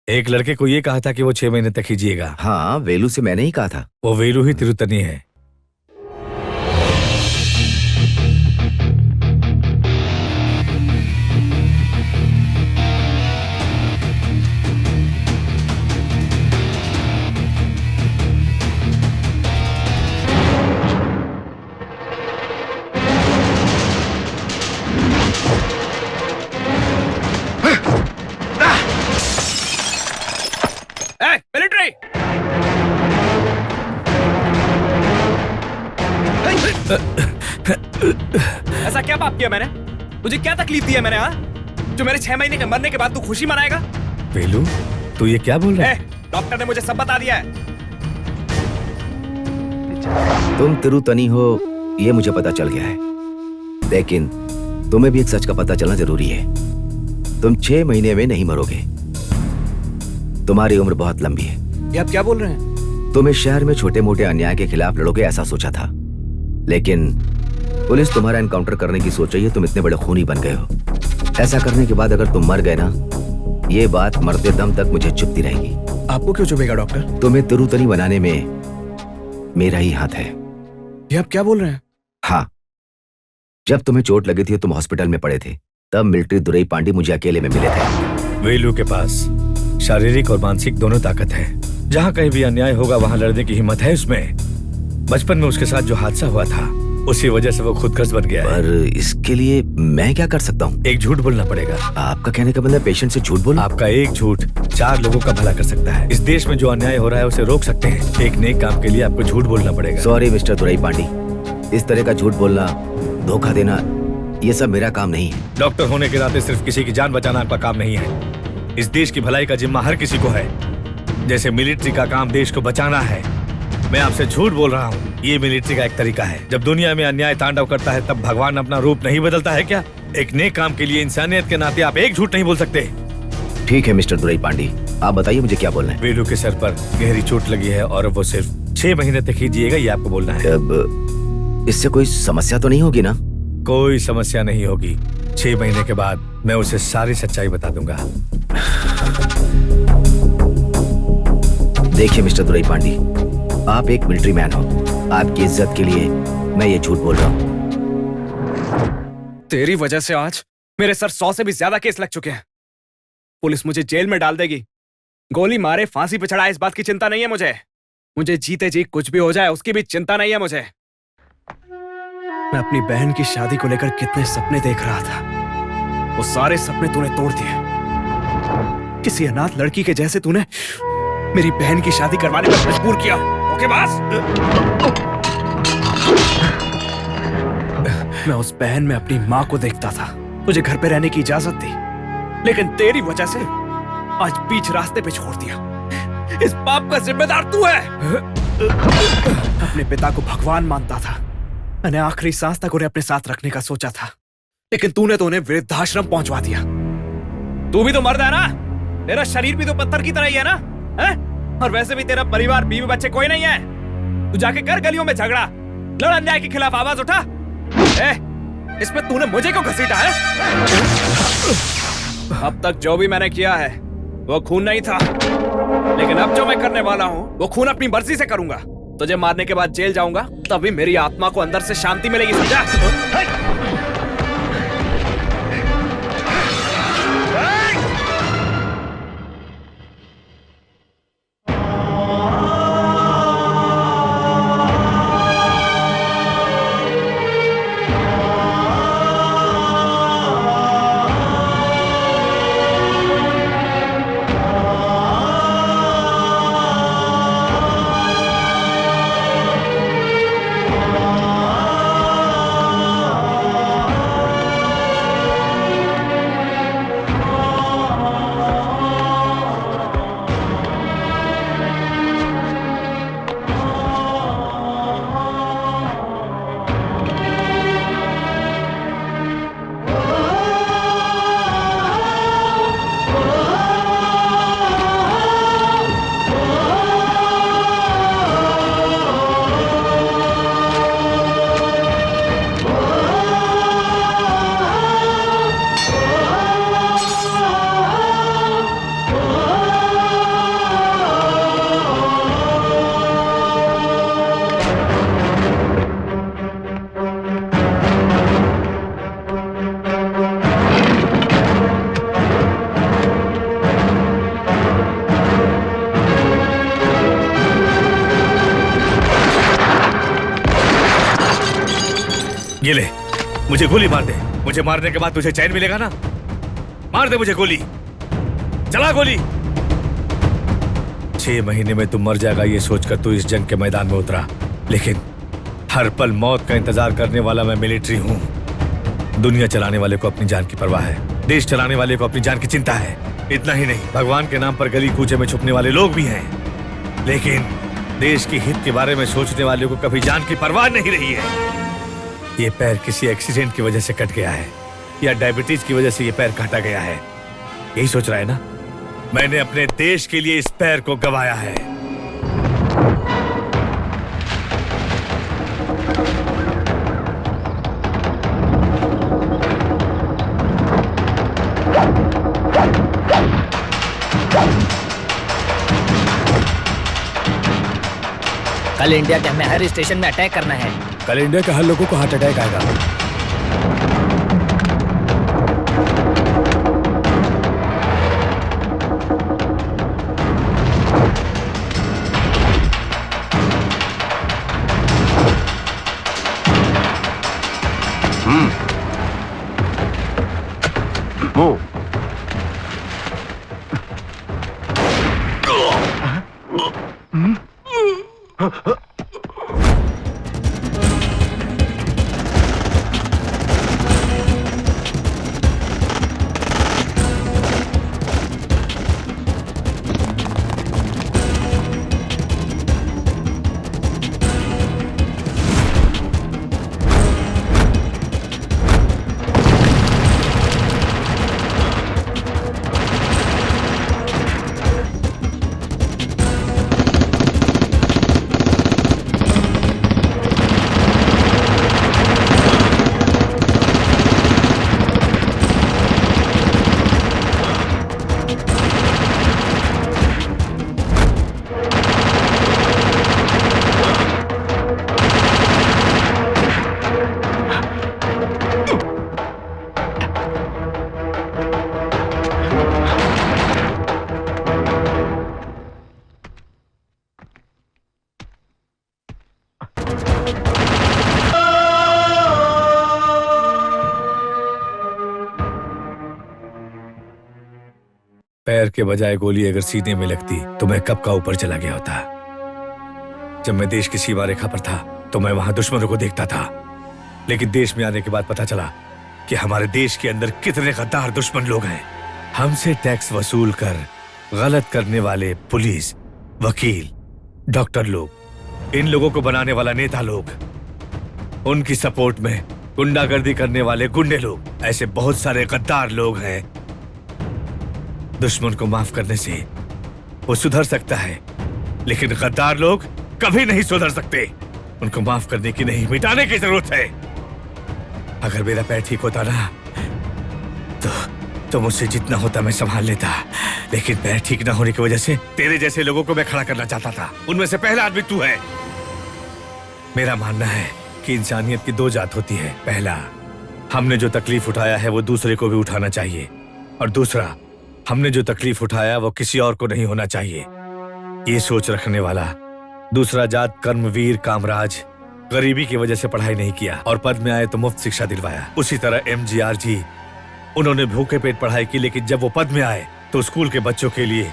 एक लड़के को ये कहा था कि वो 6 महीने तक ही जिएगा। हाँ, वेलू से मैंने ही कहा था। वो वेलू ही तिरुतनी है। मिलिट्री! ऐसा क्या पाप किया मैंने? तुझे क्या तकलीफ दी है मैंने? हाँ, जो मेरे 6 महीने के मरने के बाद तू खुशी मनाएगा? वेलू, तू ये क्या बोल रहा है? डॉक्टर ने मुझे सब बता दिया है। तुम तिरुतनी हो ये मुझे पता चल गया है, लेकिन तुम्हें भी एक सच का पता चलना जरूरी है। तुम 6 महीने में नहीं मरोगे। तुम्हारी उम्र बहुत लंबी है। ये आप क्या बोल रहे हैं? तुम इस शहर में छोटे मोटे अन्याय के खिलाफ लड़ोगे ऐसा सोचा था, लेकिन पुलिस तुम्हारा एनकाउंटर करने की सोच रही है। तुम इतने बड़े खूनी बन गए हो। ऐसा करने के बाद अगर तुम मर गए ना, ये बात मरते दम तक मुझे चुभती रहेगी। आपको क्यों चुभेगा डॉक्टर? तुम्हें तिरुतनी बनाने में मेरा ही हाथ है। ये आप क्या बोल रहे हैं? हाँ, जब तुम्हें चोट लगी थी तुम हॉस्पिटल में पड़े थे, तब मिलिट्री दुरई पांडे मुझे अकेले में मिले थे। वेलू के पास शारीरिक और मानसिक दोनों ताकत है। जहाँ कहीं भी अन्याय होगा वहाँ लड़ने की हिम्मत है उसमें। बचपन में उसके साथ जो हादसा हुआ था, उसी वजह से वो खुदगर्ज बन गया है। पर इसके लिए मैं क्या कर सकता हूँ? एक झूठ बोलना पड़ेगा। आपका कहने का मतलब पेशेंट से झूठ बोलना? आपका एक झूठ 4 लोगों का भला कर सकता है। इस देश में जो अन्याय हो रहा है उसे रोक सकते हैं। एक नेक काम के लिए आपको झूठ बोलना पड़ेगा। सॉरी मिस्टर दुरई पांडे, इस तरह का झूठ बोलना, धोखा देना, ये सब मेरा काम नहीं है। डॉक्टर होने के नाते सिर्फ किसी की जान बचाना आपका काम नहीं है। इस देश की भलाई का जिम्मा हर किसी को है। जैसे मिलिट्री का काम देश को बचाना है, मैं आपसे झूठ बोल रहा हूँ। ये मिलिट्री का एक तरीका है। जब दुनिया में अन्याय तांडव करता है तब भगवान अपना रूप नहीं बदलता है क्या? एक नेक काम के लिए इंसानियत के नाते आप एक झूठ नहीं बोल सकते। ठीक है मिस्टर दुरई पांडे, आप बताइए मुझे क्या बोलना है। वेलू के सर पर गहरी चोट लगी है और वो सिर्फ 6 महीने तक ही जिएगा, ये आपको बोलना है। अब इससे कोई समस्या तो नहीं होगी ना? कोई समस्या नहीं होगी। 6 महीने के बाद मैं उसे सारी सच्चाई बता दूंगा। देखिए मिस्टर दुरई पांडी, आप एक मिलिट्री मैन हो। आपकी इज्जत के लिए मैं ये झूठ बोल रहा हूँ। तेरी वजह से आज मेरे सर 100 से भी ज्यादा केस लग चुके हैं। पुलिस मुझे जेल में डाल देगी, गोली मारे फांसी पे चढ़ाए, इस बात की चिंता नहीं है मुझे। मुझे जीते जी कुछ भी हो जाए उसकी भी चिंता नहीं है मुझे। मैं अपनी बहन की शादी को लेकर कितने सपने देख रहा था, वो सारे सपने तूने तोड़ दिए। किसी अनाथ लड़की के जैसे तूने मेरी बहन की शादी करवाने पर मजबूर किया। ओके बस। मैं उस बहन में अपनी माँ को देखता था, मुझे घर पे रहने की इजाजत थी, लेकिन तेरी वजह से आज बीच रास्ते पे छोड़ दिया। इस पाप का जिम्मेदार तू है। अपने पिता को भगवान मानता था, मैंने आखिरी सांस तक उन्हें अपने साथ रखने का सोचा था, लेकिन तूने तो उन्हें वृद्धाश्रम पहुंचवा दिया। तू भी तो मर्द है ना, तेरा शरीर भी तो पत्थर की तरह ही है ना, है? और वैसे भी तेरा परिवार, बीवी बच्चे कोई नहीं है। तू जाके कर गलियों में झगड़ा, लड़, अन्याय के खिलाफ आवाज उठा। इसमें तूने मुझे क्यों घसीटा है? अब तक जो भी मैंने किया है वो खून नहीं था, लेकिन अब जो मैं करने वाला हूँ वो खून अपनी मर्जी से करूंगा। तुझे मारने के बाद जेल जाऊंगा, तभी मेरी आत्मा को अंदर से शांति मिलेगी, समझा? ये ले, मुझे गोली मार दे। मुझे मारने के बाद तुझे चैन मिलेगा ना? मार दे मुझे गोली, चला गोली। 6 महीने में तू मर जाएगा ये सोचकर तू इस जंग के मैदान में उतरा, लेकिन हर पल मौत का इंतजार करने वाला मैं मिलिट्री हूँ। दुनिया चलाने वाले को अपनी जान की परवाह है, देश चलाने वाले को अपनी जान की चिंता है। इतना ही नहीं, भगवान के नाम पर गली कूचे में छुपने वाले लोग भी हैं, लेकिन देश के हित के बारे में सोचने वाले को कभी जान की परवाह नहीं रही है। ये पैर किसी एक्सीडेंट की वजह से कट गया है या डायबिटीज की वजह से ये पैर काटा गया है, यही सोच रहा है ना? मैंने अपने देश के लिए इस पैर को गंवाया है। कल इंडिया के हमें हर स्टेशन में अटैक करना है। कल इंडिया के हर लोगों को हार्ट अटैक आएगा। पैर के बजाय गोली अगर सीने में लगती तो मैं कब का ऊपर चला गया होता। जब मैं देश की सीमा रेखा पर था तो मैं वहां दुश्मनों को देखता था, लेकिन देश में आने के बाद पता चला कि हमारे देश के अंदर कितने गद्दार दुश्मन लोग हैं। हमसे टैक्स वसूल कर गलत करने वाले पुलिस, वकील, डॉक्टर लोग, इन लोगों को बनाने वाला नेता लोग, उनकी सपोर्ट में गुंडागर्दी करने वाले गुंडे लोग, ऐसे बहुत सारे गद्दार लोग हैं। दुश्मन को माफ करने से वो सुधर सकता है, लेकिन गद्दार लोग कभी नहीं सुधर सकते। उनको माफ करने की नहीं, मिटाने की जरूरत है। अगर मेरा पैर ठीक होता ना तो मुझसे जितना होता मैं संभाल लेता, लेकिन पैर ठीक ना होने की वजह से तेरे जैसे लोगों को मैं खड़ा करना चाहता था। उनमें से पहला आदमी तू है। मेरा मानना है कि इंसानियत की दो जात होती है। पहला, हमने जो तकलीफ उठाया है वो दूसरे को भी उठाना चाहिए, और दूसरा, हमने जो तकलीफ उठाया वो किसी और को नहीं होना चाहिए। ये सोच रखने वाला। दूसरा जात, कर्मवीर कामराज, गरीबी की वजह से पढ़ाई नहीं किया और पद में आए तो मुफ्त शिक्षा दिलवाया। उसी तरह MGR जी, उन्होंने भूखे पेट पढ़ाई की, लेकिन जब वो पद में आए तो स्कूल के बच्चों के लिए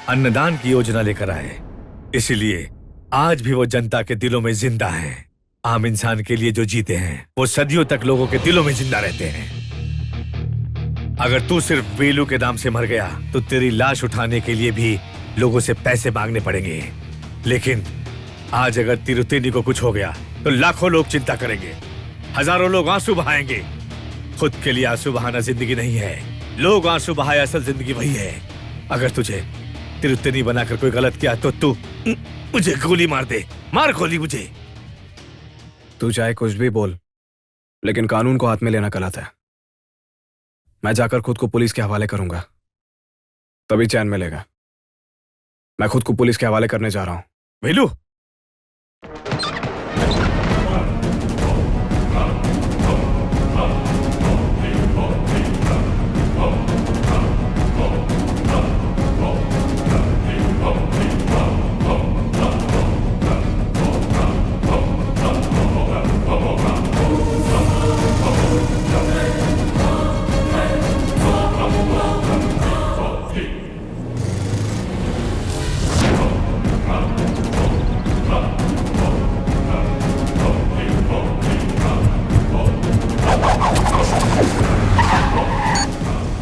अन्नदान की योजना लेकर आए। इसीलिए आज भी वो जनता के दिलों में जिंदा हैं। आम इंसान के लिए जो जीते हैं वो सदियों तक लोगों के दिलों में जिंदा रहते हैं। अगर तू सिर्फ वेलू के नाम से मर गया तो तेरी लाश उठाने के लिए भी लोगों से पैसे मांगने पड़ेंगे। लेकिन आज अगर तिरुतेनी को कुछ हो गया तो लाखों लोग चिंता करेंगे, हजारों लोग आंसू बहाएंगे। खुद के लिए आंसू बहाना जिंदगी नहीं है, लोग आंसू बहाए असल जिंदगी वही है। अगर तुझे तिरुतेनी बनाकर कोई गलत किया तो तू मुझे गोली मार दे, मार गोली मुझे। तू चाहे कुछ भी बोल, लेकिन कानून को हाथ में लेना गलत है। मैं जाकर खुद को पुलिस के हवाले करूंगा, तभी चैन मिलेगा। मैं खुद को पुलिस के हवाले करने जा रहा हूं। वेलू,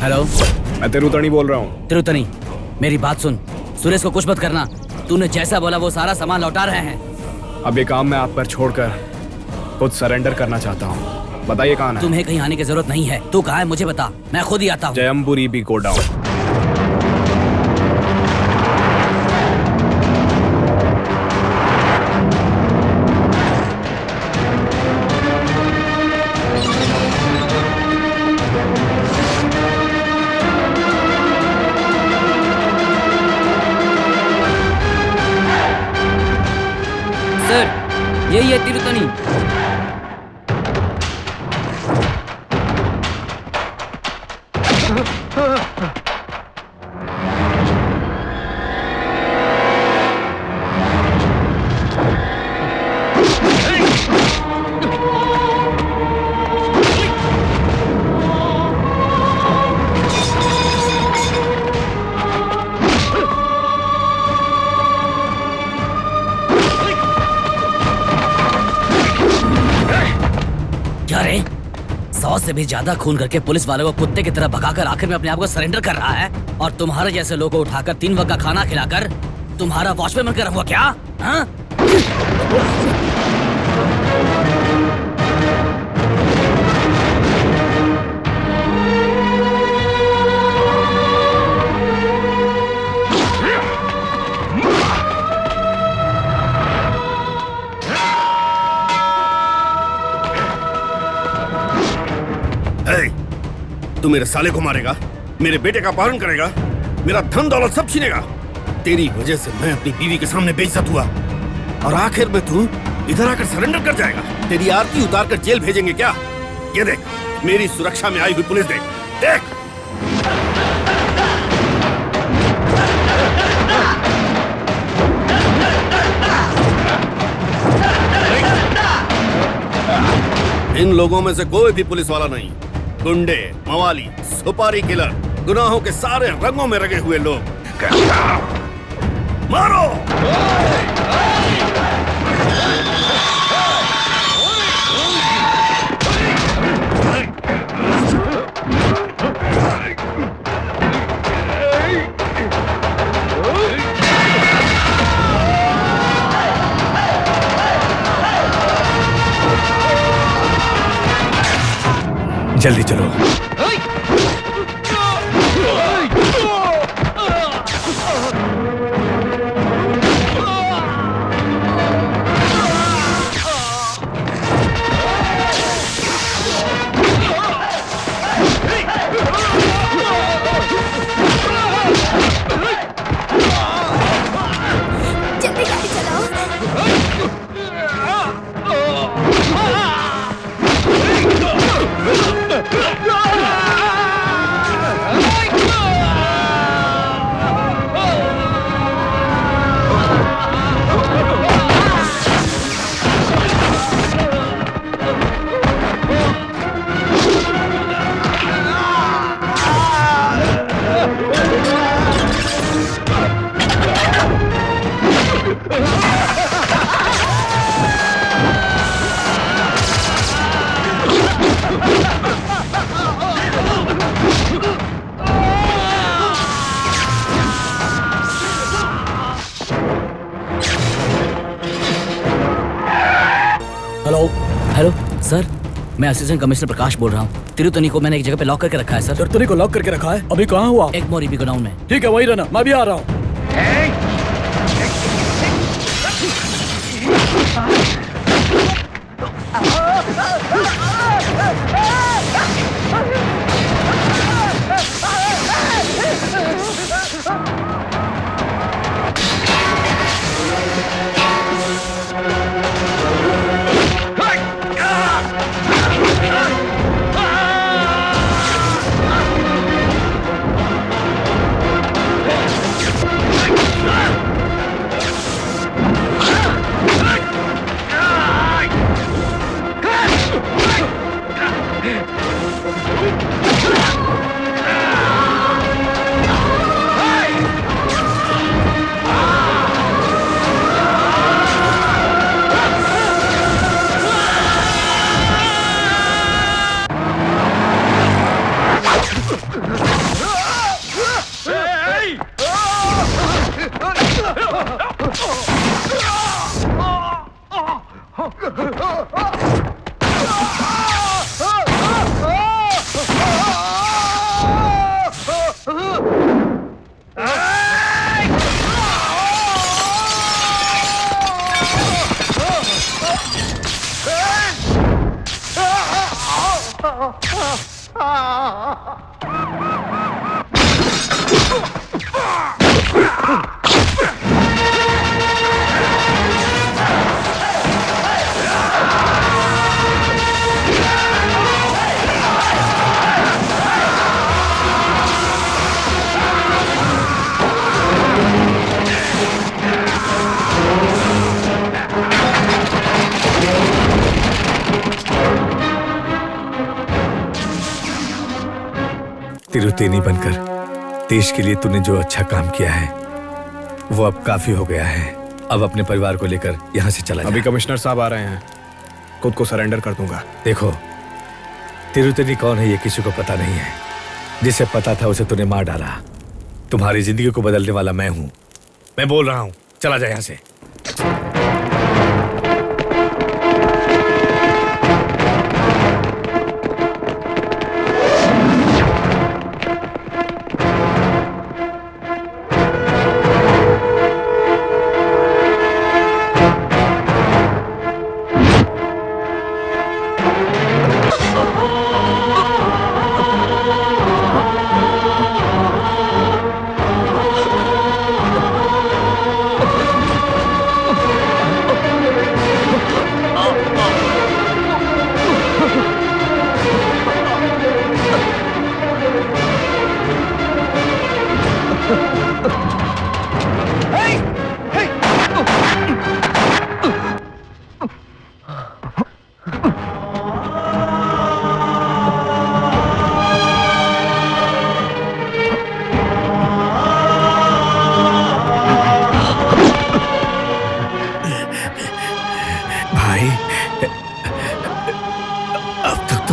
हेलो, मैं तिरुतनी बोल रहा हूँ। तिरुतनी, मेरी बात सुन। सुरेश को कुछ मत करना। तूने जैसा बोला वो सारा सामान लौटा रहे हैं। अब ये काम मैं आप पर छोड़कर खुद सरेंडर करना चाहता हूँ। बताइए कहाँ है? तुम्हें कहीं आने की जरूरत नहीं है। तू कहाँ है मुझे बता, मैं खुद ही आता हूँ। जयम्बुरी बी गोडाउन। यही है तिरुतनी। क्या रे, 100 से भी ज्यादा खून करके पुलिस वालों को कुत्ते की तरह भगाकर आखिर में अपने आप को सरेंडर कर रहा है, और तुम्हारे जैसे लोगों को उठाकर 3 वक्त का खाना खिलाकर तुम्हारा वॉचमैन बनकर रहूंगा क्या? हाँ? तू मेरे साले को मारेगा, मेरे बेटे का अपहरण करेगा, मेरा धन दौलत सब छीनेगा। तेरी वजह से मैं अपनी बीवी के सामने बेइज्जत हुआ, और आखिर में तू इधर आकर सरेंडर कर जाएगा। तेरी आरती उतार कर जेल भेजेंगे क्या? ये देख, मेरी सुरक्षा में आई हुई पुलिस देख, देख। इन लोगों में से कोई भी पुलिस वाला नहीं। गुंडे, मवाली, सुपारी किलर, गुनाहों के सारे रंगों में रंगे हुए लोग। मारो। जल्दी चलो। जल्दी गाड़ी चलाओ। हेलो हेलो सर, मैं असिस्टेंट कमिश्नर प्रकाश बोल रहा हूँ। तिरुतनी को मैंने एक जगह पे लॉक करके रखा है सर। तिरुतनी को लॉक करके रखा है? अभी कहाँ हुआ? एक मोरी गोडाउन में। ठीक है, वही रहना, मैं भी आ रहा हूँ। तिरुतेनी बनकर देश के लिए तूने जो अच्छा काम किया है वो अब काफी हो गया है। अब अपने परिवार को लेकर यहाँ से चला जा। अभी कमिश्नर साहब आ रहे हैं, खुद को सरेंडर कर दूंगा। देखो, तिरुतेनी कौन है ये किसी को पता नहीं है। जिसे पता था उसे तूने मार डाला। तुम्हारी जिंदगी को बदलने वाला मैं हूँ। मैं बोल रहा हूँ, चला जा यहाँ से।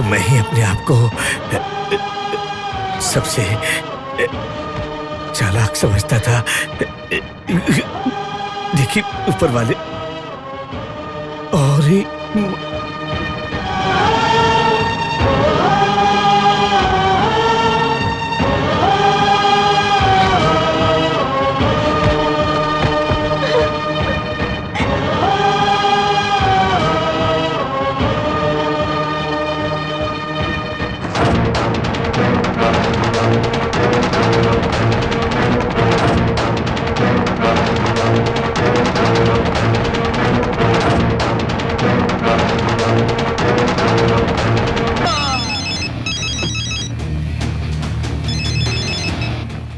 मैं ही अपने आप को सबसे चालाक समझता था, लेकिन ऊपर वाले और ही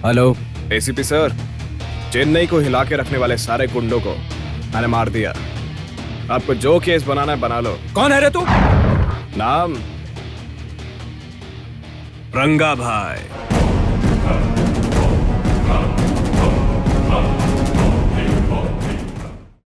हेलो एसीपी सर, चेन्नई को हिला के रखने वाले सारे गुंडों को मैंने मार दिया। आपको जो केस बनाना है बना लो। कौन है रे तू? नाम रंगा भाई।